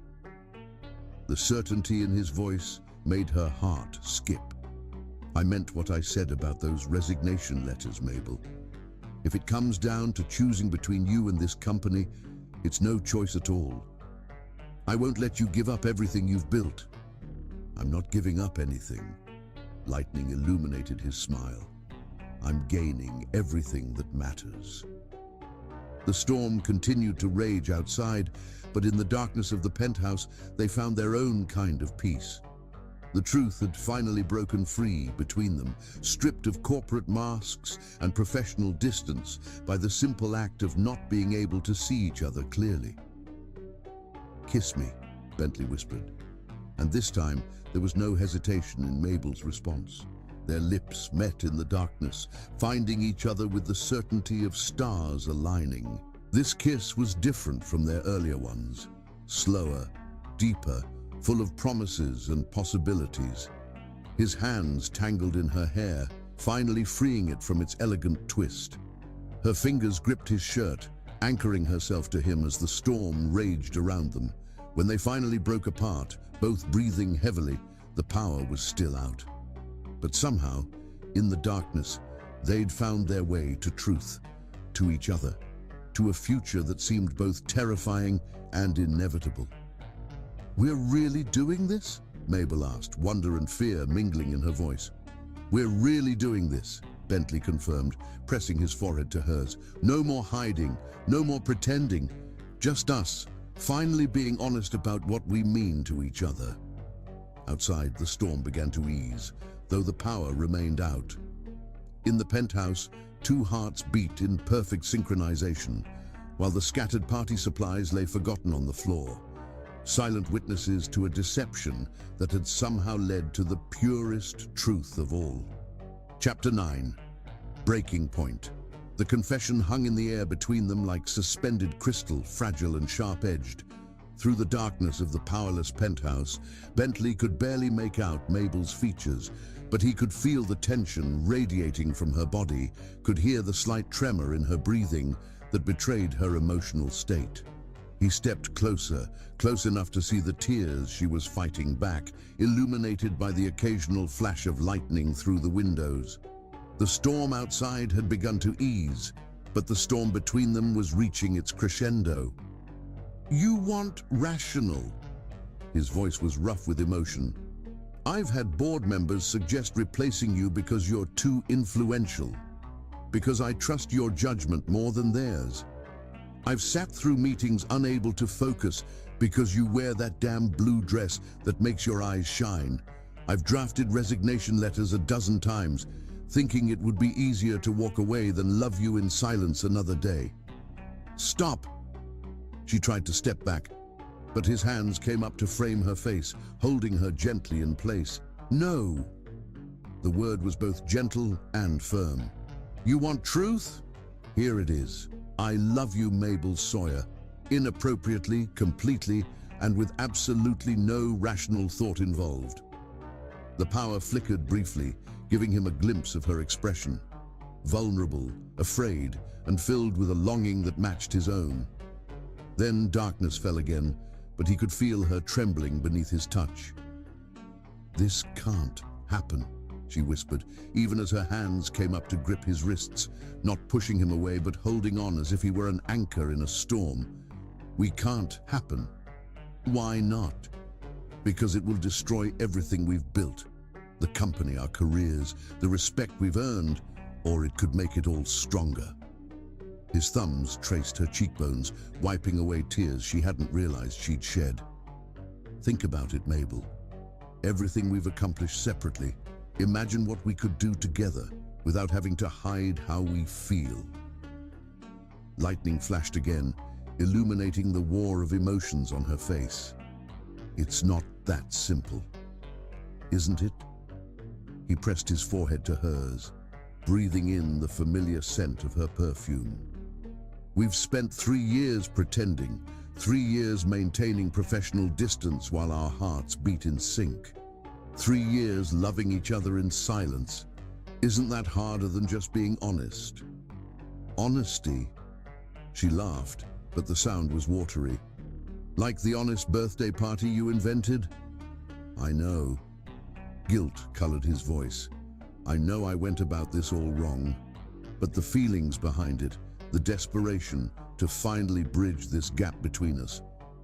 The certainty in his voice made her heart skip. "I meant what I said about those resignation letters, Mabel. If it comes down to choosing between you and this company, it's no choice at all. I won't let you give up everything you've built." "I'm not giving up anything." Lightning illuminated his smile. "I'm gaining everything that matters." The storm continued to rage outside, but in the darkness of the penthouse, they found their own kind of peace. The truth had finally broken free between them, stripped of corporate masks and professional distance by the simple act of not being able to see each other clearly. "Kiss me," Bentley whispered. And this time, there was no hesitation in Mabel's response. Their lips met in the darkness, finding each other with the certainty of stars aligning. This kiss was different from their earlier ones, slower, deeper, full of promises and possibilities. His hands tangled in her hair, finally freeing it from its elegant twist. Her fingers gripped his shirt, anchoring herself to him as the storm raged around them. When they finally broke apart, both breathing heavily, the power was still out. But somehow, in the darkness, they'd found their way to truth, to each other, to a future that seemed both terrifying and inevitable. "We're really doing this?" Mabel asked, wonder and fear mingling in her voice. "We're really doing this," Bentley confirmed, pressing his forehead to hers. "No more hiding, no more pretending, just us, finally being honest about what we mean to each other." Outside, the storm began to ease, though the power remained out. In the penthouse, two hearts beat in perfect synchronization, while the scattered party supplies lay forgotten on the floor, silent witnesses to a deception that had somehow led to the purest truth of all. Chapter 9. Breaking Point. The confession hung in the air between them like suspended crystal, fragile and sharp-edged. Through the darkness of the powerless penthouse, Bentley could barely make out Mabel's features, but he could feel the tension radiating from her body, could hear the slight tremor in her breathing that betrayed her emotional state. He stepped closer, close enough to see the tears she was fighting back, illuminated by the occasional flash of lightning through the windows. The storm outside had begun to ease, but the storm between them was reaching its crescendo. "You want rational." His voice was rough with emotion. "I've had board members suggest replacing you because you're too influential, because I trust your judgment more than theirs. I've sat through meetings unable to focus because you wear that damn blue dress that makes your eyes shine. I've drafted resignation letters a dozen times, thinking it would be easier to walk away than love you in silence another day." "Stop!" She tried to step back, but his hands came up to frame her face, holding her gently in place. "No." The word was both gentle and firm. You want truth? Here it is. I love you, Mabel Sawyer. Inappropriately, completely, and with absolutely no rational thought involved. The power flickered briefly, giving him a glimpse of her expression. Vulnerable, afraid, and filled with a longing that matched his own. Then darkness fell again, but he could feel her trembling beneath his touch. "This can't happen," she whispered, even as her hands came up to grip his wrists, not pushing him away but holding on as if he were an anchor in a storm. "We can't happen." "Why not?" "Because it will destroy everything we've built. The company, our careers, the respect we've earned, or it could make it all stronger." His thumbs traced her cheekbones, wiping away tears she hadn't realized she'd shed. "Think about it, Mabel. Everything we've accomplished separately. Imagine what we could do together without having to hide how we feel." Lightning flashed again, illuminating the war of emotions on her face. "It's not that simple, isn't it?" He pressed his forehead to hers, breathing in the familiar scent of her perfume. "We've spent 3 years pretending, 3 years maintaining professional distance while our hearts beat in sync. 3 years loving each other in silence. Isn't that harder than just being honest?" "Honesty?" She laughed, but the sound was watery. "Like the honest birthday party you invented?" "I know." Guilt colored his voice. "I know I went about this all wrong, but the feelings behind it, the desperation to finally bridge this gap between us,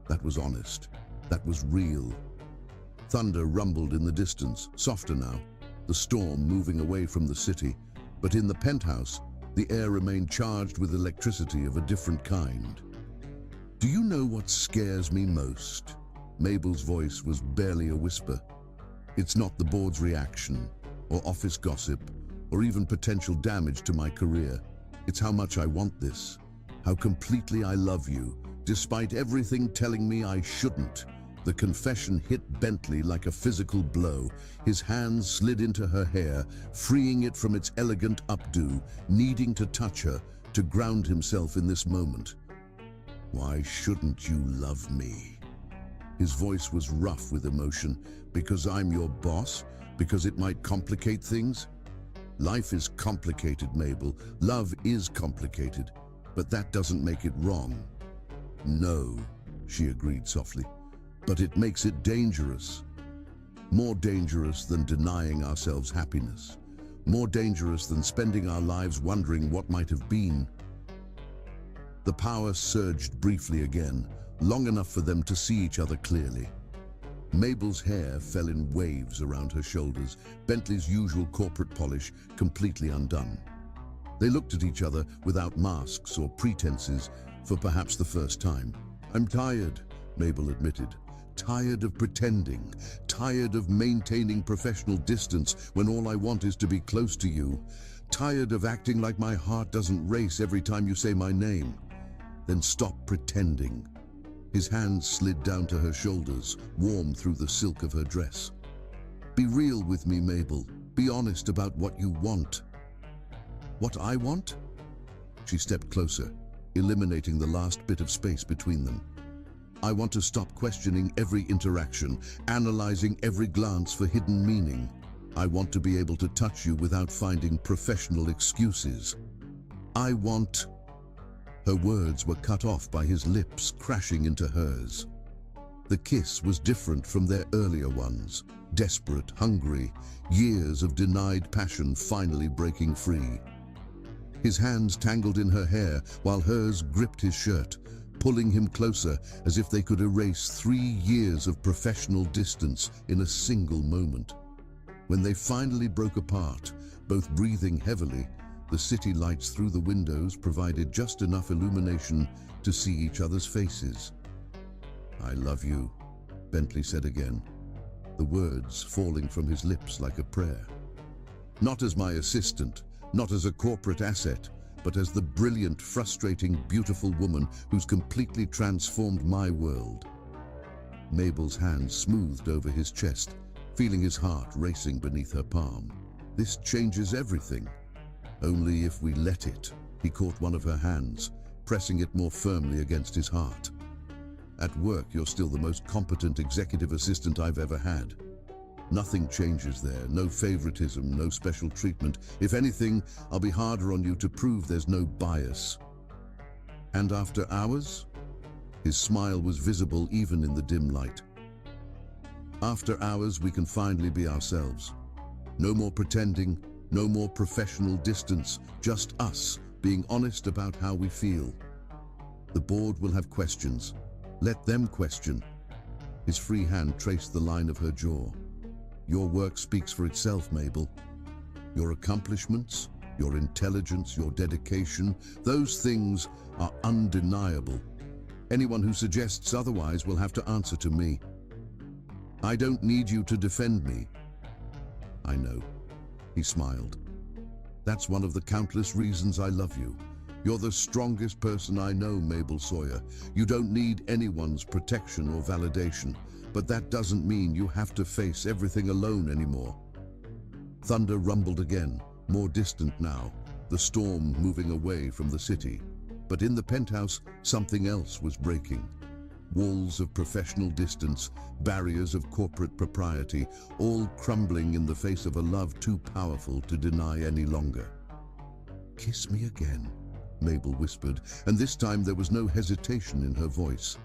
that was honest. That was real." Thunder rumbled in the distance, softer now, the storm moving away from the city. But in the penthouse, the air remained charged with electricity of a different kind. "Do you know what scares me most?" Mabel's voice was barely a whisper. "It's not the board's reaction, or office gossip, or even potential damage to my career. It's how much I want this, how completely I love you, despite everything telling me I shouldn't." The confession hit Bentley like a physical blow. His hands slid into her hair, freeing it from its elegant updo, needing to touch her, to ground himself in this moment. "Why shouldn't you love me?" His voice was rough with emotion. "Because I'm your boss? Because it might complicate things?" "Life is complicated, Mabel. Love is complicated. But that doesn't make it wrong." "No," she agreed softly. "But it makes it dangerous. More dangerous than denying ourselves happiness. More dangerous than spending our lives wondering what might have been." The power surged briefly again, long enough for them to see each other clearly. Mabel's hair fell in waves around her shoulders, Bentley's usual corporate polish completely undone. They looked at each other without masks or pretenses for perhaps the first time. "I'm tired," Mabel admitted. "Tired of pretending, tired of maintaining professional distance when all I want is to be close to you. Tired of acting like my heart doesn't race every time you say my name." "Then stop pretending." His hands slid down to her shoulders, warm through the silk of her dress. "Be real with me, Mabel. Be honest about what you want." "What I want?" She stepped closer, eliminating the last bit of space between them. "I want to stop questioning every interaction, analyzing every glance for hidden meaning. I want to be able to touch you without finding professional excuses. I want..." Her words were cut off by his lips crashing into hers. The kiss was different from their earlier ones. Desperate, hungry, years of denied passion finally breaking free. His hands tangled in her hair while hers gripped his shirt, pulling him closer as if they could erase 3 years of professional distance in a single moment. When they finally broke apart, both breathing heavily, the city lights through the windows provided just enough illumination to see each other's faces. "I love you," Bentley said again, the words falling from his lips like a prayer. "Not as my assistant, not as a corporate asset, but as the brilliant, frustrating, beautiful woman who's completely transformed my world." Mabel's hand smoothed over his chest, feeling his heart racing beneath her palm. "This changes everything." Only if we let it. He caught one of her hands, pressing it more firmly against his heart. At work, you're still the most competent executive assistant I've ever had. Nothing changes there, no favoritism, no special treatment. If anything, I'll be harder on you to prove there's no bias. And after hours? His smile was visible even in the dim light. After hours, we can finally be ourselves. No more pretending, no more professional distance, just us being honest about how we feel. The board will have questions. Let them question. His free hand traced the line of her jaw. Your work speaks for itself, Mabel. Your accomplishments, your intelligence, your dedication, those things are undeniable. Anyone who suggests otherwise will have to answer to me. I don't need you to defend me. I know. He smiled. That's one of the countless reasons I love you. You're the strongest person I know, Mabel Sawyer. You don't need anyone's protection or validation, but that doesn't mean you have to face everything alone anymore. Thunder rumbled again, more distant now, the storm moving away from the city. But in the penthouse, something else was breaking. Walls of professional distance, barriers of corporate propriety, all crumbling in the face of a love too powerful to deny any longer. Kiss me again, Mabel whispered, and this time there was no hesitation in her voice.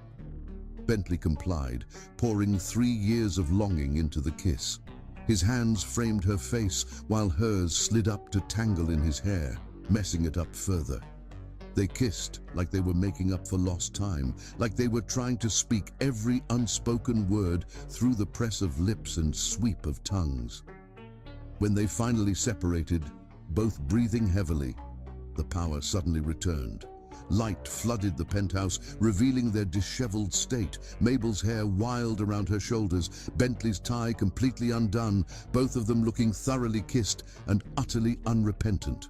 Bentley complied, pouring 3 years of longing into the kiss. His hands framed her face while hers slid up to tangle in his hair, messing it up further. They kissed like they were making up for lost time, like they were trying to speak every unspoken word through the press of lips and sweep of tongues. When they finally separated, both breathing heavily, the power suddenly returned. Light flooded the penthouse, revealing their disheveled state, Mabel's hair wild around her shoulders, Bentley's tie completely undone, both of them looking thoroughly kissed and utterly unrepentant.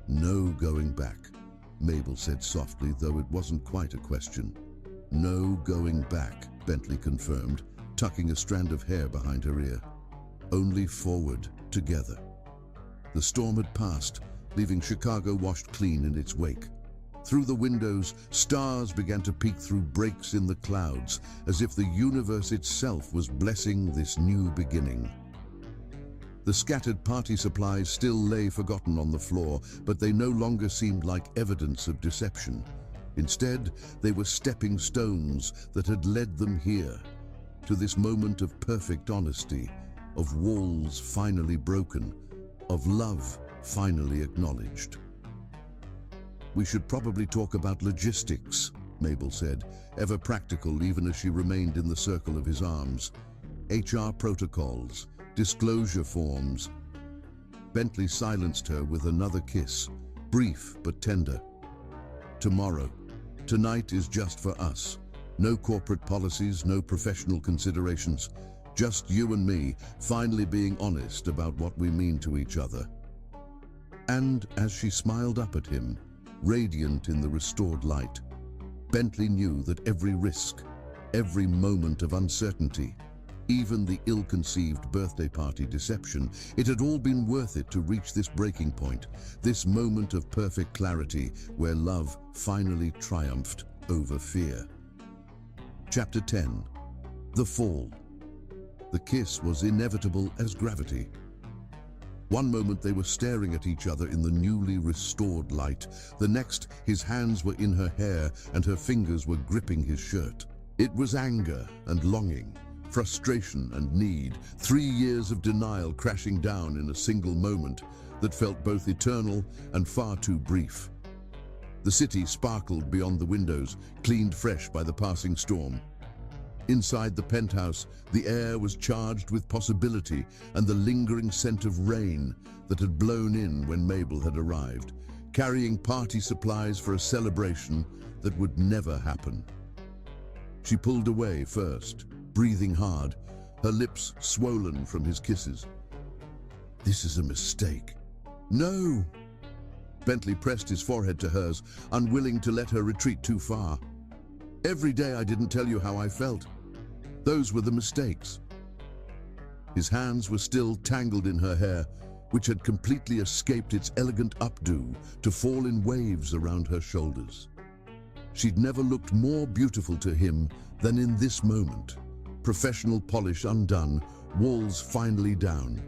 No going back, Mabel said softly, though it wasn't quite a question. No going back, Bentley confirmed, tucking a strand of hair behind her ear. Only forward, together. The storm had passed, leaving Chicago washed clean in its wake. Through the windows, stars began to peek through breaks in the clouds, as if the universe itself was blessing this new beginning. The scattered party supplies still lay forgotten on the floor, but they no longer seemed like evidence of deception. Instead, they were stepping stones that had led them here, to this moment of perfect honesty, of walls finally broken, of love finally acknowledged. We should probably talk about logistics, Mabel said, ever practical even as she remained in the circle of his arms. HR protocols, disclosure forms. Bentley silenced her with another kiss, brief but tender. Tomorrow. Tonight is just for us. No corporate policies, no professional considerations. Just you and me, finally being honest about what we mean to each other. And as she smiled up at him, radiant in the restored light, Bentley knew that every risk, every moment of uncertainty, even the ill-conceived birthday party deception, it had all been worth it to reach this breaking point, this moment of perfect clarity where love finally triumphed over fear. Chapter 10. The Fall. The kiss was inevitable as gravity. One moment they were staring at each other in the newly restored light. The next, his hands were in her hair and her fingers were gripping his shirt. It was anger and longing, frustration and need, 3 years of denial crashing down in a single moment that felt both eternal and far too brief. The city sparkled beyond the windows, cleaned fresh by the passing storm. Inside the penthouse, the air was charged with possibility and the lingering scent of rain that had blown in when Mabel had arrived, carrying party supplies for a celebration that would never happen. She pulled away first, breathing hard, her lips swollen from his kisses. This is a mistake. No! Bentley pressed his forehead to hers, unwilling to let her retreat too far. Every day I didn't tell you how I felt. Those were the mistakes. His hands were still tangled in her hair, which had completely escaped its elegant updo to fall in waves around her shoulders. She'd never looked more beautiful to him than in this moment. Professional polish undone, walls finally down.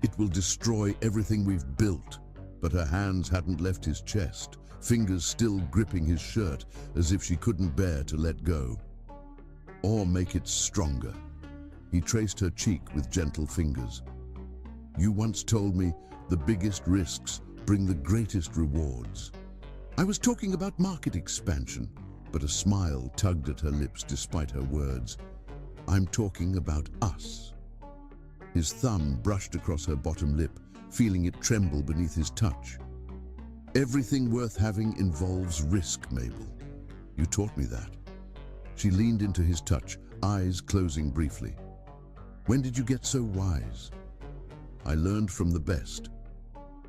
It will destroy everything we've built. But her hands hadn't left his chest, fingers still gripping his shirt as if she couldn't bear to let go. Or make it stronger. He traced her cheek with gentle fingers. You once told me the biggest risks bring the greatest rewards. I was talking about market expansion, but a smile tugged at her lips despite her words. I'm talking about us. His thumb brushed across her bottom lip, feeling it tremble beneath his touch. Everything worth having involves risk, Mabel. You taught me that. She leaned into his touch, eyes closing briefly. When did you get so wise? I learned from the best.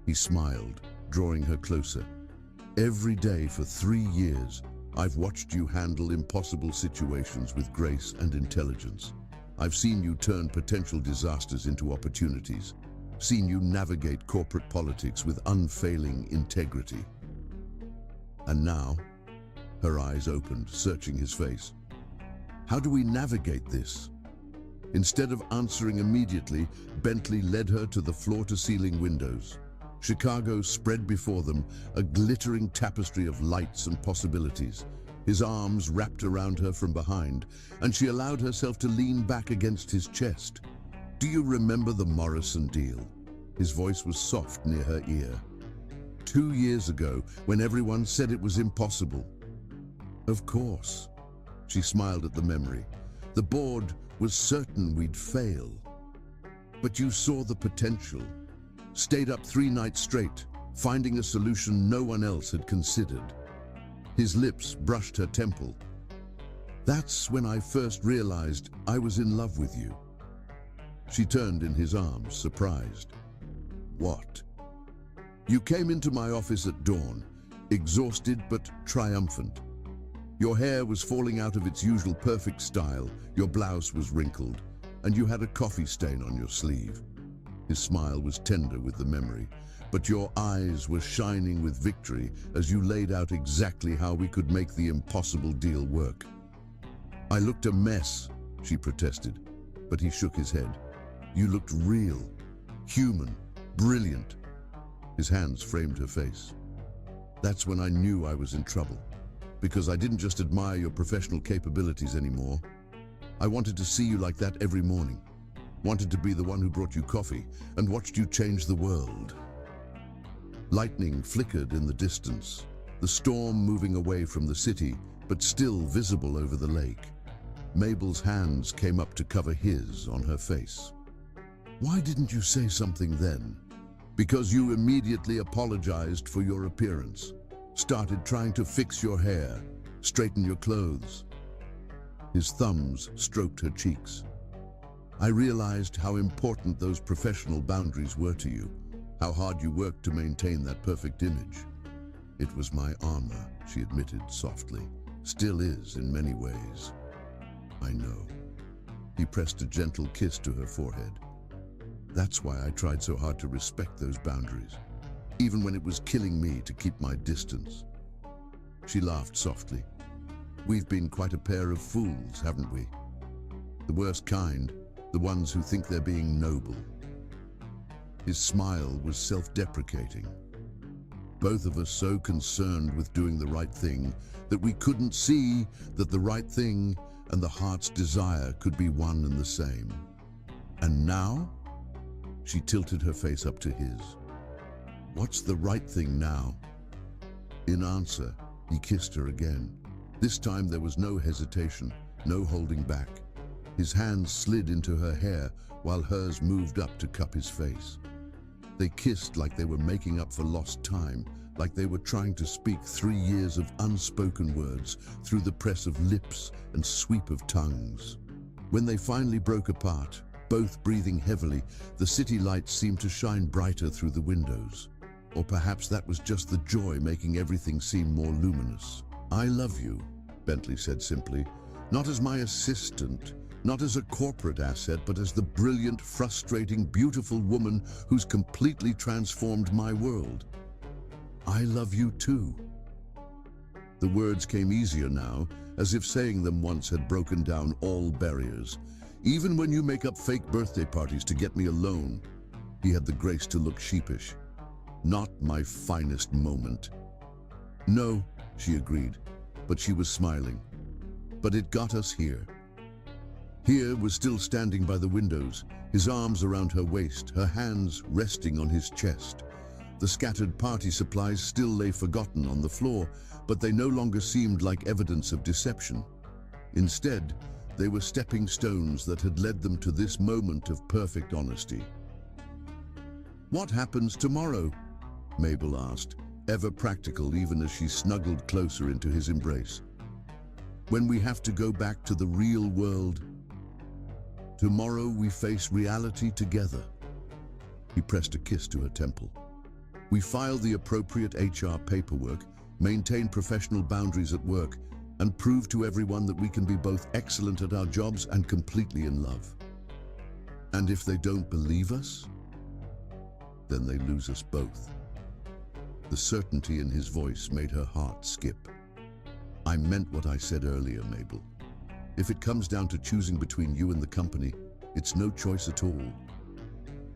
He smiled, drawing her closer. Every day for 3 years, I've watched you handle impossible situations with grace and intelligence. I've seen you turn potential disasters into opportunities. Seen you navigate corporate politics with unfailing integrity. And now, her eyes opened, searching his face. How do we navigate this? Instead of answering immediately, Bentley led her to the floor-to-ceiling windows. Chicago spread before them, a glittering tapestry of lights and possibilities. His arms wrapped around her from behind, and she allowed herself to lean back against his chest. Do you remember the Morrison deal? His voice was soft near her ear. 2 years ago, when everyone said it was impossible. Of course. She smiled at the memory. The board was certain we'd fail. But you saw the potential. Stayed up 3 nights straight, finding a solution no one else had considered. His lips brushed her temple. That's when I first realized I was in love with you. She turned in his arms, surprised. What? You came into my office at dawn, exhausted but triumphant. Your hair was falling out of its usual perfect style, your blouse was wrinkled, and you had a coffee stain on your sleeve. His smile was tender with the memory, but your eyes were shining with victory as you laid out exactly how we could make the impossible deal work. I looked a mess, she protested, but he shook his head. You looked real, human, brilliant. His hands framed her face. That's when I knew I was in trouble, because I didn't just admire your professional capabilities anymore. I wanted to see you like that every morning, wanted to be the one who brought you coffee and watched you change the world. Lightning flickered in the distance, the storm moving away from the city, but still visible over the lake. Mabel's hands came up to cover his on her face. Why didn't you say something then? Because you immediately apologized for your appearance, started trying to fix your hair, straighten your clothes. His thumbs stroked her cheeks. I realized how important those professional boundaries were to you, how hard you worked to maintain that perfect image. It was my armor, she admitted softly. Still is in many ways. I know. He pressed a gentle kiss to her forehead. That's why I tried so hard to respect those boundaries, even when it was killing me to keep my distance. She laughed softly. We've been quite a pair of fools, haven't we? The worst kind, the ones who think they're being noble. His smile was self-deprecating. Both of us so concerned with doing the right thing that we couldn't see that the right thing and the heart's desire could be one and the same. And now? She tilted her face up to his. What's the right thing now? In answer, he kissed her again. This time there was no hesitation, no holding back. His hands slid into her hair while hers moved up to cup his face. They kissed like they were making up for lost time, like they were trying to speak 3 years of unspoken words through the press of lips and sweep of tongues. When they finally broke apart, both breathing heavily, the city lights seemed to shine brighter through the windows. Or perhaps that was just the joy making everything seem more luminous. I love you, Bentley said simply, not as my assistant, Not as a corporate asset, but as the brilliant, frustrating, beautiful woman who's completely transformed my world. I love you too. The words came easier now, as if saying them once had broken down all barriers. Even when you make up fake birthday parties to get me alone, he had the grace to look sheepish. Not my finest moment. No, she agreed, but she was smiling. But it got us here. Here was still standing by the windows, his arms around her waist, her hands resting on his chest. The scattered party supplies still lay forgotten on the floor, but they no longer seemed like evidence of deception. Instead, they were stepping stones that had led them to this moment of perfect honesty. "What happens tomorrow?" Mabel asked, ever practical even as she snuggled closer into his embrace. "When we have to go back to the real world?" "Tomorrow we face reality together." He pressed a kiss to her temple. "We file the appropriate HR paperwork, maintain professional boundaries at work, and prove to everyone that we can be both excellent at our jobs and completely in love. And if they don't believe us, then they lose us both." The certainty in his voice made her heart skip. "I meant what I said earlier, Mabel. If it comes down to choosing between you and the company, it's no choice at all.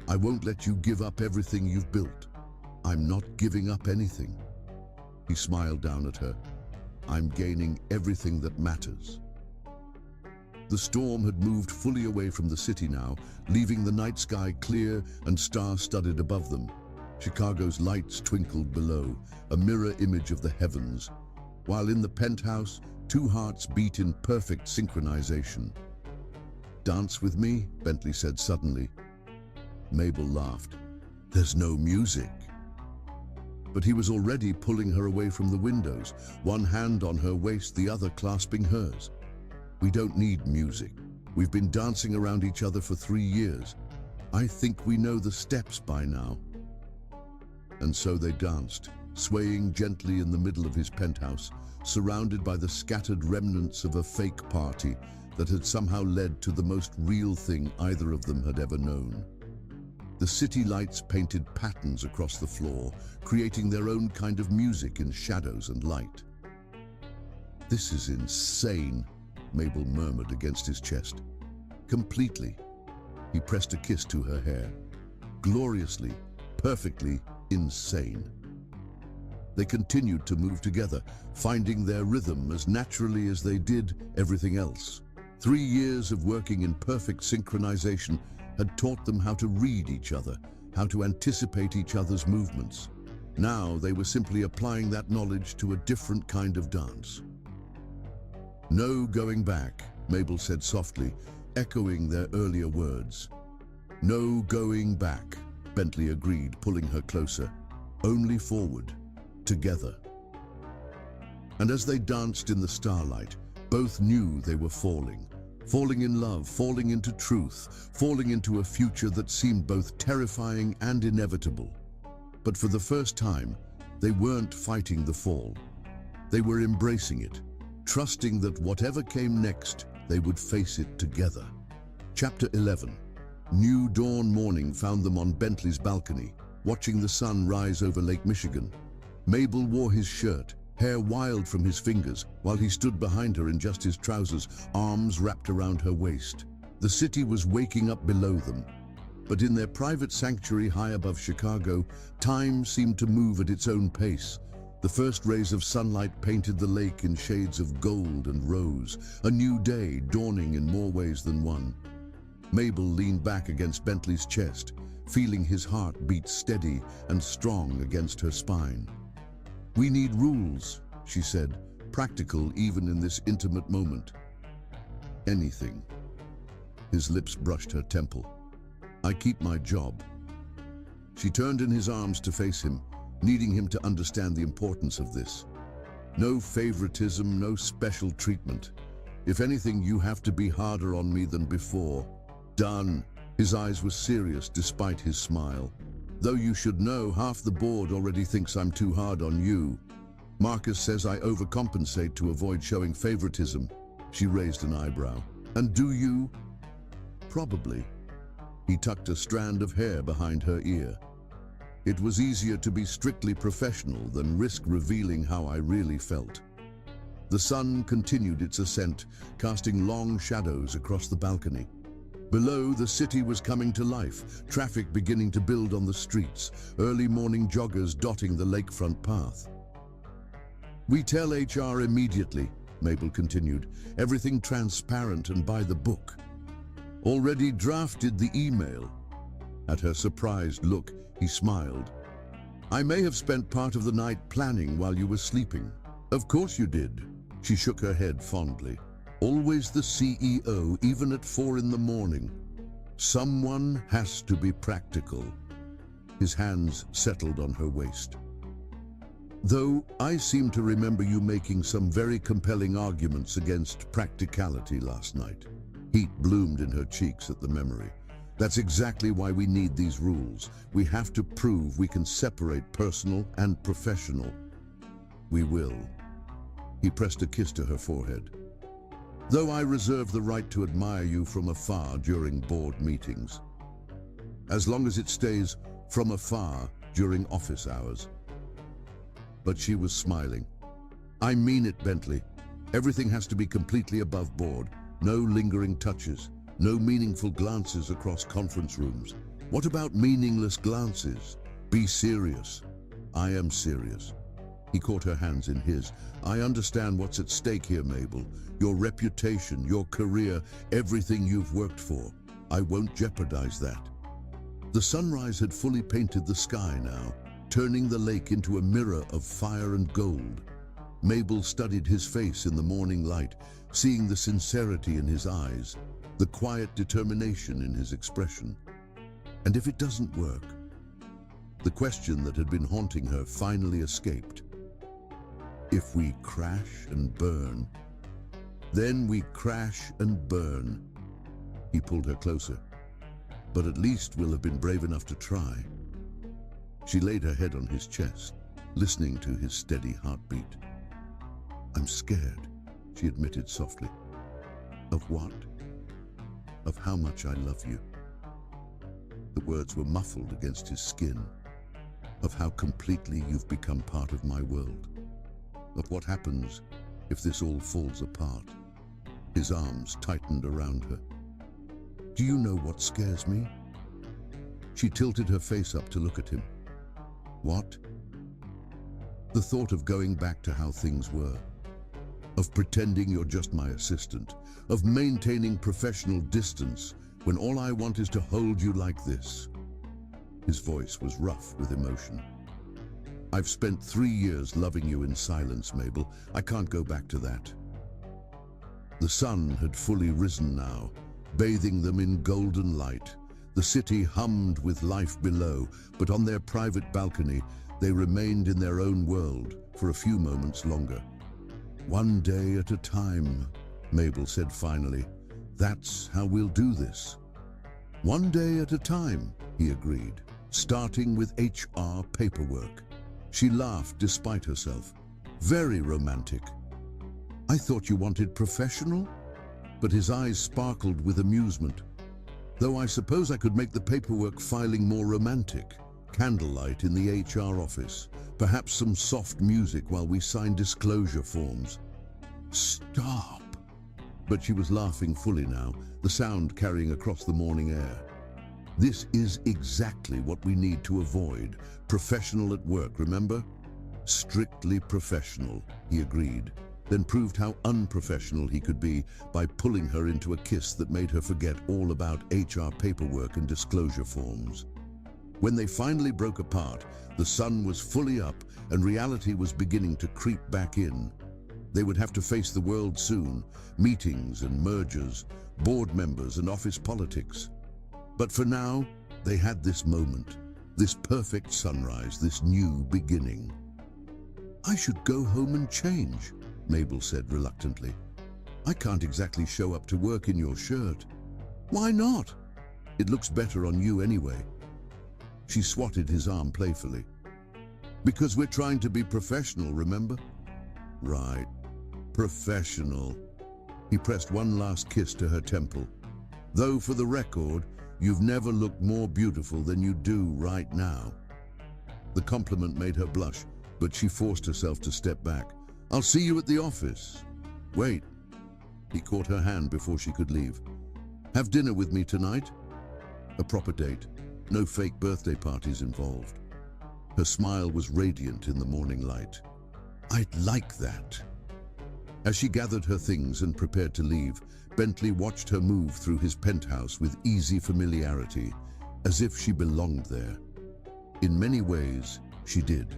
I won't let you give up everything you've built. I'm not giving up anything." He smiled down at her. "I'm gaining everything that matters." The storm had moved fully away from the city now, leaving the night sky clear and star-studded above them. Chicago's lights twinkled below, a mirror image of the heavens, while in the penthouse, two hearts beat in perfect synchronization. "Dance with me?" Bentley said suddenly. Mabel laughed. "There's no music." But he was already pulling her away from the windows, one hand on her waist, the other clasping hers. "We don't need music. We've been dancing around each other for 3 years. I think we know the steps by now." And so they danced, swaying gently in the middle of his penthouse, surrounded by the scattered remnants of a fake party that had somehow led to the most real thing either of them had ever known. The city lights painted patterns across the floor, creating their own kind of music in shadows and light. "This is insane," Mabel murmured against his chest. "Completely." He pressed a kiss to her hair. "Gloriously, perfectly insane." They continued to move together, finding their rhythm as naturally as they did everything else. 3 years of working in perfect synchronization had taught them how to read each other, how to anticipate each other's movements. Now they were simply applying that knowledge to a different kind of dance. "No going back," Mabel said softly, echoing their earlier words. "No going back," Bentley agreed, pulling her closer. "Only forward, together." And as they danced in the starlight, both knew they were falling in love, falling into truth, falling into a future that seemed both terrifying and inevitable. But for the first time, they weren't fighting the fall. They were embracing it, trusting that whatever came next, they would face it together. Chapter 11. New dawn morning found them on Bentley's balcony, watching the sun rise over Lake Michigan. Mabel wore his shirt, hair wild from his fingers, while he stood behind her in just his trousers, arms wrapped around her waist. The city was waking up below them. But in their private sanctuary high above Chicago, time seemed to move at its own pace. The first rays of sunlight painted the lake in shades of gold and rose, a new day dawning in more ways than one. Mabel leaned back against Bentley's chest, feeling his heart beat steady and strong against her spine. "We need rules," she said, practical even in this intimate moment. "Anything." His lips brushed her temple. "I keep my job." She turned in his arms to face him, needing him to understand the importance of this. "No favoritism, no special treatment. If anything, you have to be harder on me than before." "Done." His eyes were serious despite his smile. "Though you should know, half the board already thinks I'm too hard on you. Marcus says I overcompensate to avoid showing favoritism." She raised an eyebrow. And do you? Probably. He tucked a strand of hair behind her ear. It was easier to be strictly professional than risk revealing how I really felt. The sun continued its ascent, casting long shadows across the balcony. Below, the city was coming to life, traffic beginning to build on the streets, early morning joggers dotting the lakefront path. "We tell HR immediately," Mabel continued, "everything transparent and by the book. Already drafted the email." At her surprised look, he smiled. "I may have spent part of the night planning while you were sleeping." "Of course you did." She shook her head fondly. "Always the CEO, even at 4 in the morning. Someone has to be practical." His hands settled on her waist. "Though I seem to remember you making some very compelling arguments against practicality last night." Heat bloomed in her cheeks at the memory. "That's exactly why we need these rules. We have to prove we can separate personal and professional." "We will." He pressed a kiss to her forehead. "Though I reserve the right to admire you from afar during board meetings. As long as it stays from afar during office hours." But she was smiling. "I mean it, Bentley. Everything has to be completely above board. No lingering touches. No meaningful glances across conference rooms." "What about meaningless glances? Be serious." "I am serious." He caught her hands in his. "I understand what's at stake here, Mabel. Your reputation, your career, everything you've worked for. I won't jeopardize that." The sunrise had fully painted the sky now, turning the lake into a mirror of fire and gold. Mabel studied his face in the morning light, seeing the sincerity in his eyes, the quiet determination in his expression. "And if it doesn't work?" The question that had been haunting her finally escaped. "If we crash and burn?" "Then we crash and burn." He pulled her closer. "But at least we'll have been brave enough to try." She laid her head on his chest, listening to his steady heartbeat. "I'm scared," she admitted softly. "Of what?" "Of how much I love you." The words were muffled against his skin. "Of how completely you've become part of my world. Of what happens if this all falls apart." His arms tightened around her. "Do you know what scares me?" She tilted her face up to look at him. "What?" "The thought of going back to how things were. Of pretending you're just my assistant. Of maintaining professional distance when all I want is to hold you like this." His voice was rough with emotion. "I've spent 3 years loving you in silence, Mabel. I can't go back to that." The sun had fully risen now, bathing them in golden light. The city hummed with life below, but on their private balcony, they remained in their own world for a few moments longer. "One day at a time," Mabel said finally. "That's how we'll do this." "One day at a time," he agreed, "starting with HR paperwork." She laughed despite herself. "Very romantic." "I thought you wanted professional?" But his eyes sparkled with amusement. "Though I suppose I could make the paperwork filing more romantic. Candlelight in the HR office. Perhaps some soft music while we sign disclosure forms." "Stop!" But she was laughing fully now, the sound carrying across the morning air. "This is exactly what we need to avoid. Professional at work, remember?" "Strictly professional," he agreed, then proved how unprofessional he could be by pulling her into a kiss that made her forget all about HR paperwork and disclosure forms. When they finally broke apart, the sun was fully up and reality was beginning to creep back in. They would have to face the world soon, meetings and mergers, board members and office politics. But for now, they had this moment, this perfect sunrise, this new beginning. "I should go home and change," Mabel said reluctantly. "I can't exactly show up to work in your shirt." "Why not?" "It looks better on you anyway." She swatted his arm playfully. "Because we're trying to be professional, remember?" "Right. Professional." He pressed one last kiss to her temple. Though for the record, you've never looked more beautiful than you do right now. The compliment made her blush, but she forced herself to step back. I'll see you at the office. Wait. He caught her hand before she could leave. Have dinner with me tonight? A proper date. No fake birthday parties involved. Her smile was radiant in the morning light. I'd like that. As she gathered her things and prepared to leave, Bentley watched her move through his penthouse with easy familiarity, as if she belonged there. In many ways, she did.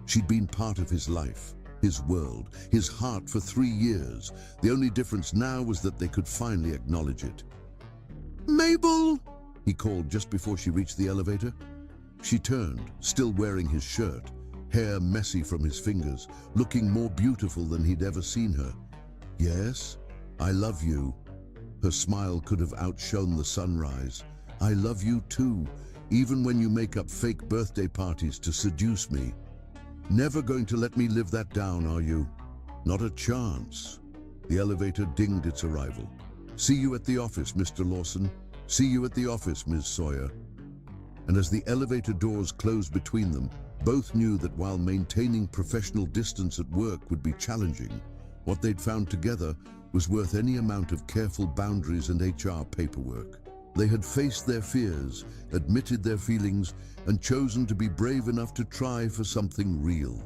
She'd been part of his life, his world, his heart for 3 years. The only difference now was that they could finally acknowledge it. Mabel! He called just before she reached the elevator. She turned, still wearing his shirt, hair messy from his fingers, looking more beautiful than he'd ever seen her. Yes, I love you. Her smile could have outshone the sunrise. I love you too, even when you make up fake birthday parties to seduce me. Never going to let me live that down, are you? Not a chance. The elevator dinged its arrival. See you at the office, Mr. Lawson. See you at the office, Ms. Sawyer. And as the elevator doors closed between them, both knew that while maintaining professional distance at work would be challenging, what they'd found together was worth any amount of careful boundaries and HR paperwork. They had faced their fears, admitted their feelings, and chosen to be brave enough to try for something real.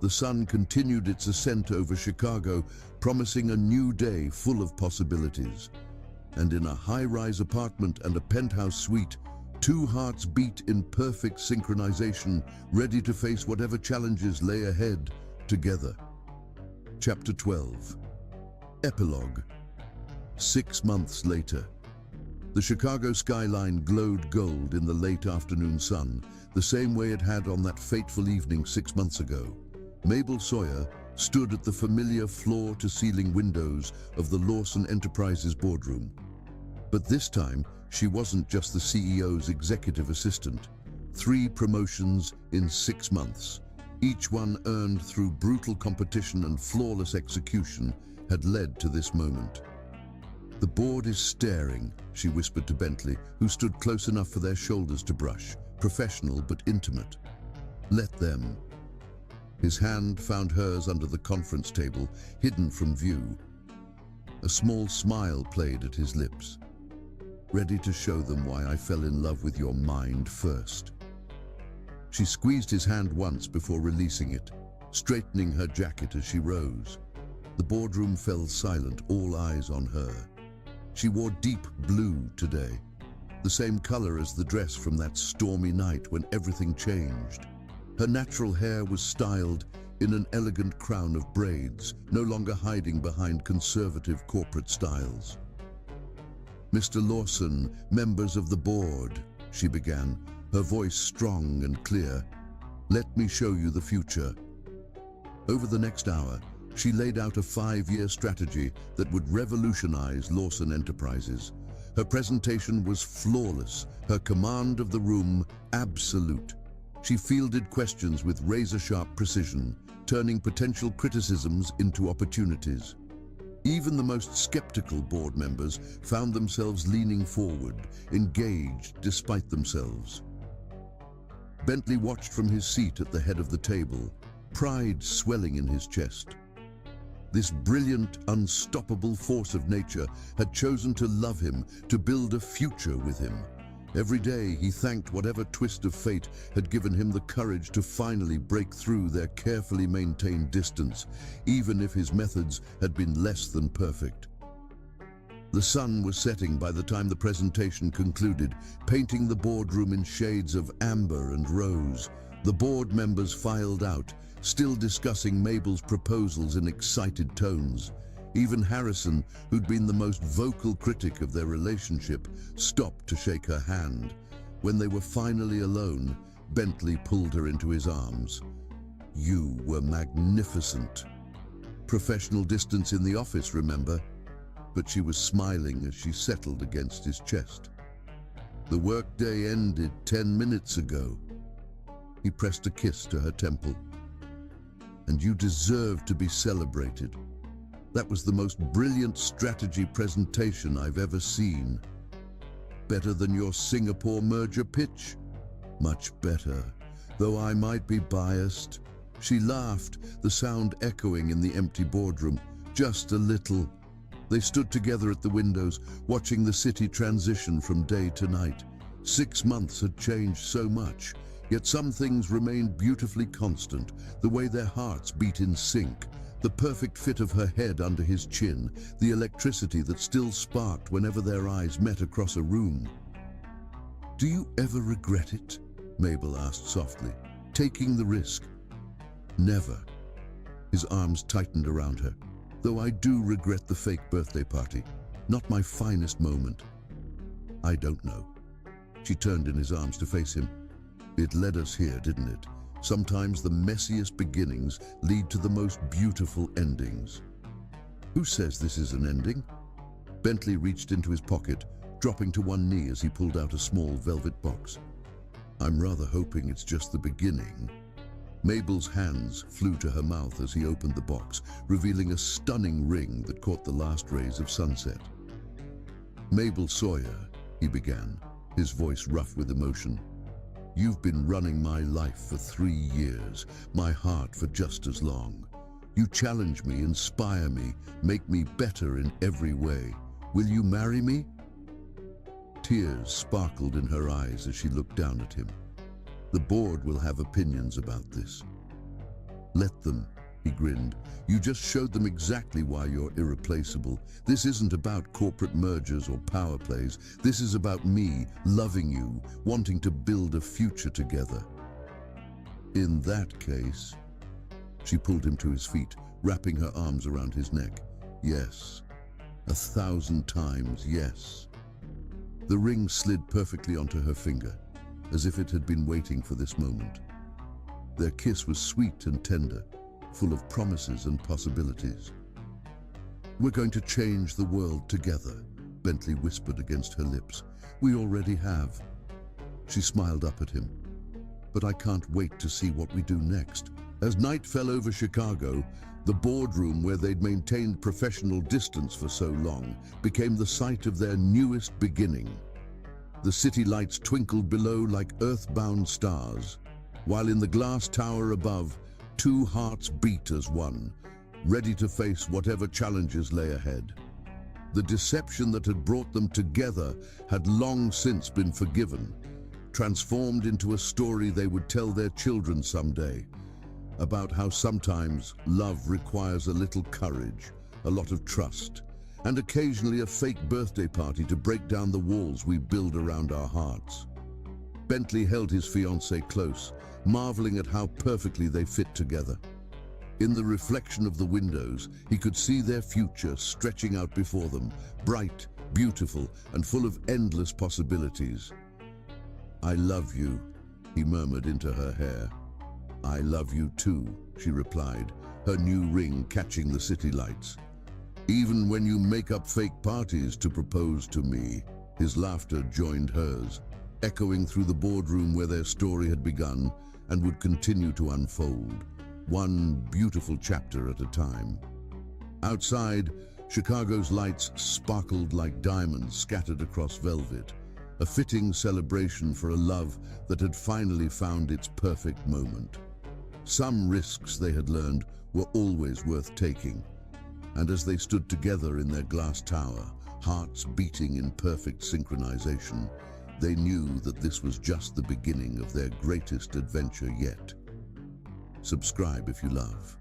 The sun continued its ascent over Chicago, promising a new day full of possibilities. And in a high-rise apartment and a penthouse suite, two hearts beat in perfect synchronization, ready to face whatever challenges lay ahead together. Chapter 12. Epilogue. 6 months later. The Chicago skyline glowed gold in the late afternoon sun, the same way it had on that fateful evening 6 months ago. Mabel Sawyer stood at the familiar floor-to-ceiling windows of the Lawson Enterprises boardroom. But this time, she wasn't just the CEO's executive assistant. 3 promotions in 6 months, each one earned through brutal competition and flawless execution, had led to this moment. The board is staring, she whispered to Bentley, who stood close enough for their shoulders to brush, professional but intimate. Let them. His hand found hers under the conference table, hidden from view. A small smile played at his lips. Ready to show them why I fell in love with your mind first. She squeezed his hand once before releasing it, straightening her jacket as she rose. The boardroom fell silent, all eyes on her. She wore deep blue today, the same color as the dress from that stormy night when everything changed. Her natural hair was styled in an elegant crown of braids, no longer hiding behind conservative corporate styles. Mr. Lawson, members of the board, she began, her voice strong and clear. Let me show you the future. Over the next hour, she laid out a 5-year strategy that would revolutionize Lawson Enterprises. Her presentation was flawless, her command of the room absolute. She fielded questions with razor-sharp precision, turning potential criticisms into opportunities. Even the most skeptical board members found themselves leaning forward, engaged despite themselves. Bentley watched from his seat at the head of the table, pride swelling in his chest. This brilliant, unstoppable force of nature had chosen to love him, to build a future with him. Every day he thanked whatever twist of fate had given him the courage to finally break through their carefully maintained distance, even if his methods had been less than perfect. The sun was setting by the time the presentation concluded, painting the boardroom in shades of amber and rose. The board members filed out, still discussing Mabel's proposals in excited tones. Even Harrison, who'd been the most vocal critic of their relationship, stopped to shake her hand. When they were finally alone, Bentley pulled her into his arms. You were magnificent. Professional distance in the office, remember? But she was smiling as she settled against his chest. The workday ended 10 minutes ago. He pressed a kiss to her temple. And you deserve to be celebrated. That was the most brilliant strategy presentation I've ever seen. Better than your Singapore merger pitch? Much better, though I might be biased. She laughed, the sound echoing in the empty boardroom, just a little. They stood together at the windows, watching the city transition from day to night. 6 months had changed so much, yet some things remained beautifully constant, the way their hearts beat in sync, the perfect fit of her head under his chin, the electricity that still sparked whenever their eyes met across a room. "Do you ever regret it?" Mabel asked softly, "taking the risk?" "Never." His arms tightened around her. "Though I do regret the fake birthday party. Not my finest moment." "I don't know." She turned in his arms to face him. "It led us here, didn't it? Sometimes the messiest beginnings lead to the most beautiful endings." "Who says this is an ending?" Bentley reached into his pocket, dropping to one knee as he pulled out a small velvet box. "I'm rather hoping it's just the beginning." Mabel's hands flew to her mouth as he opened the box, revealing a stunning ring that caught the last rays of sunset. "Mabel Sawyer," he began, his voice rough with emotion. "You've been running my life for 3 years, my heart for just as long. You challenge me, inspire me, make me better in every way. Will you marry me?" Tears sparkled in her eyes as she looked down at him. "The board will have opinions about this." "Let them," he grinned. "You just showed them exactly why you're irreplaceable. This isn't about corporate mergers or power plays. This is about me loving you, wanting to build a future together." "In that case," she pulled him to his feet, wrapping her arms around his neck. "Yes, 1,000 times yes." The ring slid perfectly onto her finger, as if it had been waiting for this moment. Their kiss was sweet and tender, full of promises and possibilities. "We're going to change the world together," Bentley whispered against her lips. "We already have." She smiled up at him. "But I can't wait to see what we do next." As night fell over Chicago, the boardroom where they'd maintained professional distance for so long became the site of their newest beginning. The city lights twinkled below like earthbound stars, while in the glass tower above, 2 hearts beat as one, ready to face whatever challenges lay ahead. The deception that had brought them together had long since been forgiven, transformed into a story they would tell their children someday, about how sometimes love requires a little courage, a lot of trust, and occasionally a fake birthday party to break down the walls we build around our hearts. Bentley held his fiancée close, marveling at how perfectly they fit together. In the reflection of the windows, he could see their future stretching out before them, bright, beautiful, and full of endless possibilities. "I love you," he murmured into her hair. "I love you too," she replied, her new ring catching the city lights. "Even when you make up fake parties to propose to me." His laughter joined hers, echoing through the boardroom where their story had begun and would continue to unfold, one beautiful chapter at a time. Outside, Chicago's lights sparkled like diamonds scattered across velvet, a fitting celebration for a love that had finally found its perfect moment. Some risks, they had learned, were always worth taking, and as they stood together in their glass tower, hearts beating in perfect synchronization, they knew that this was just the beginning of their greatest adventure yet. Subscribe if you love.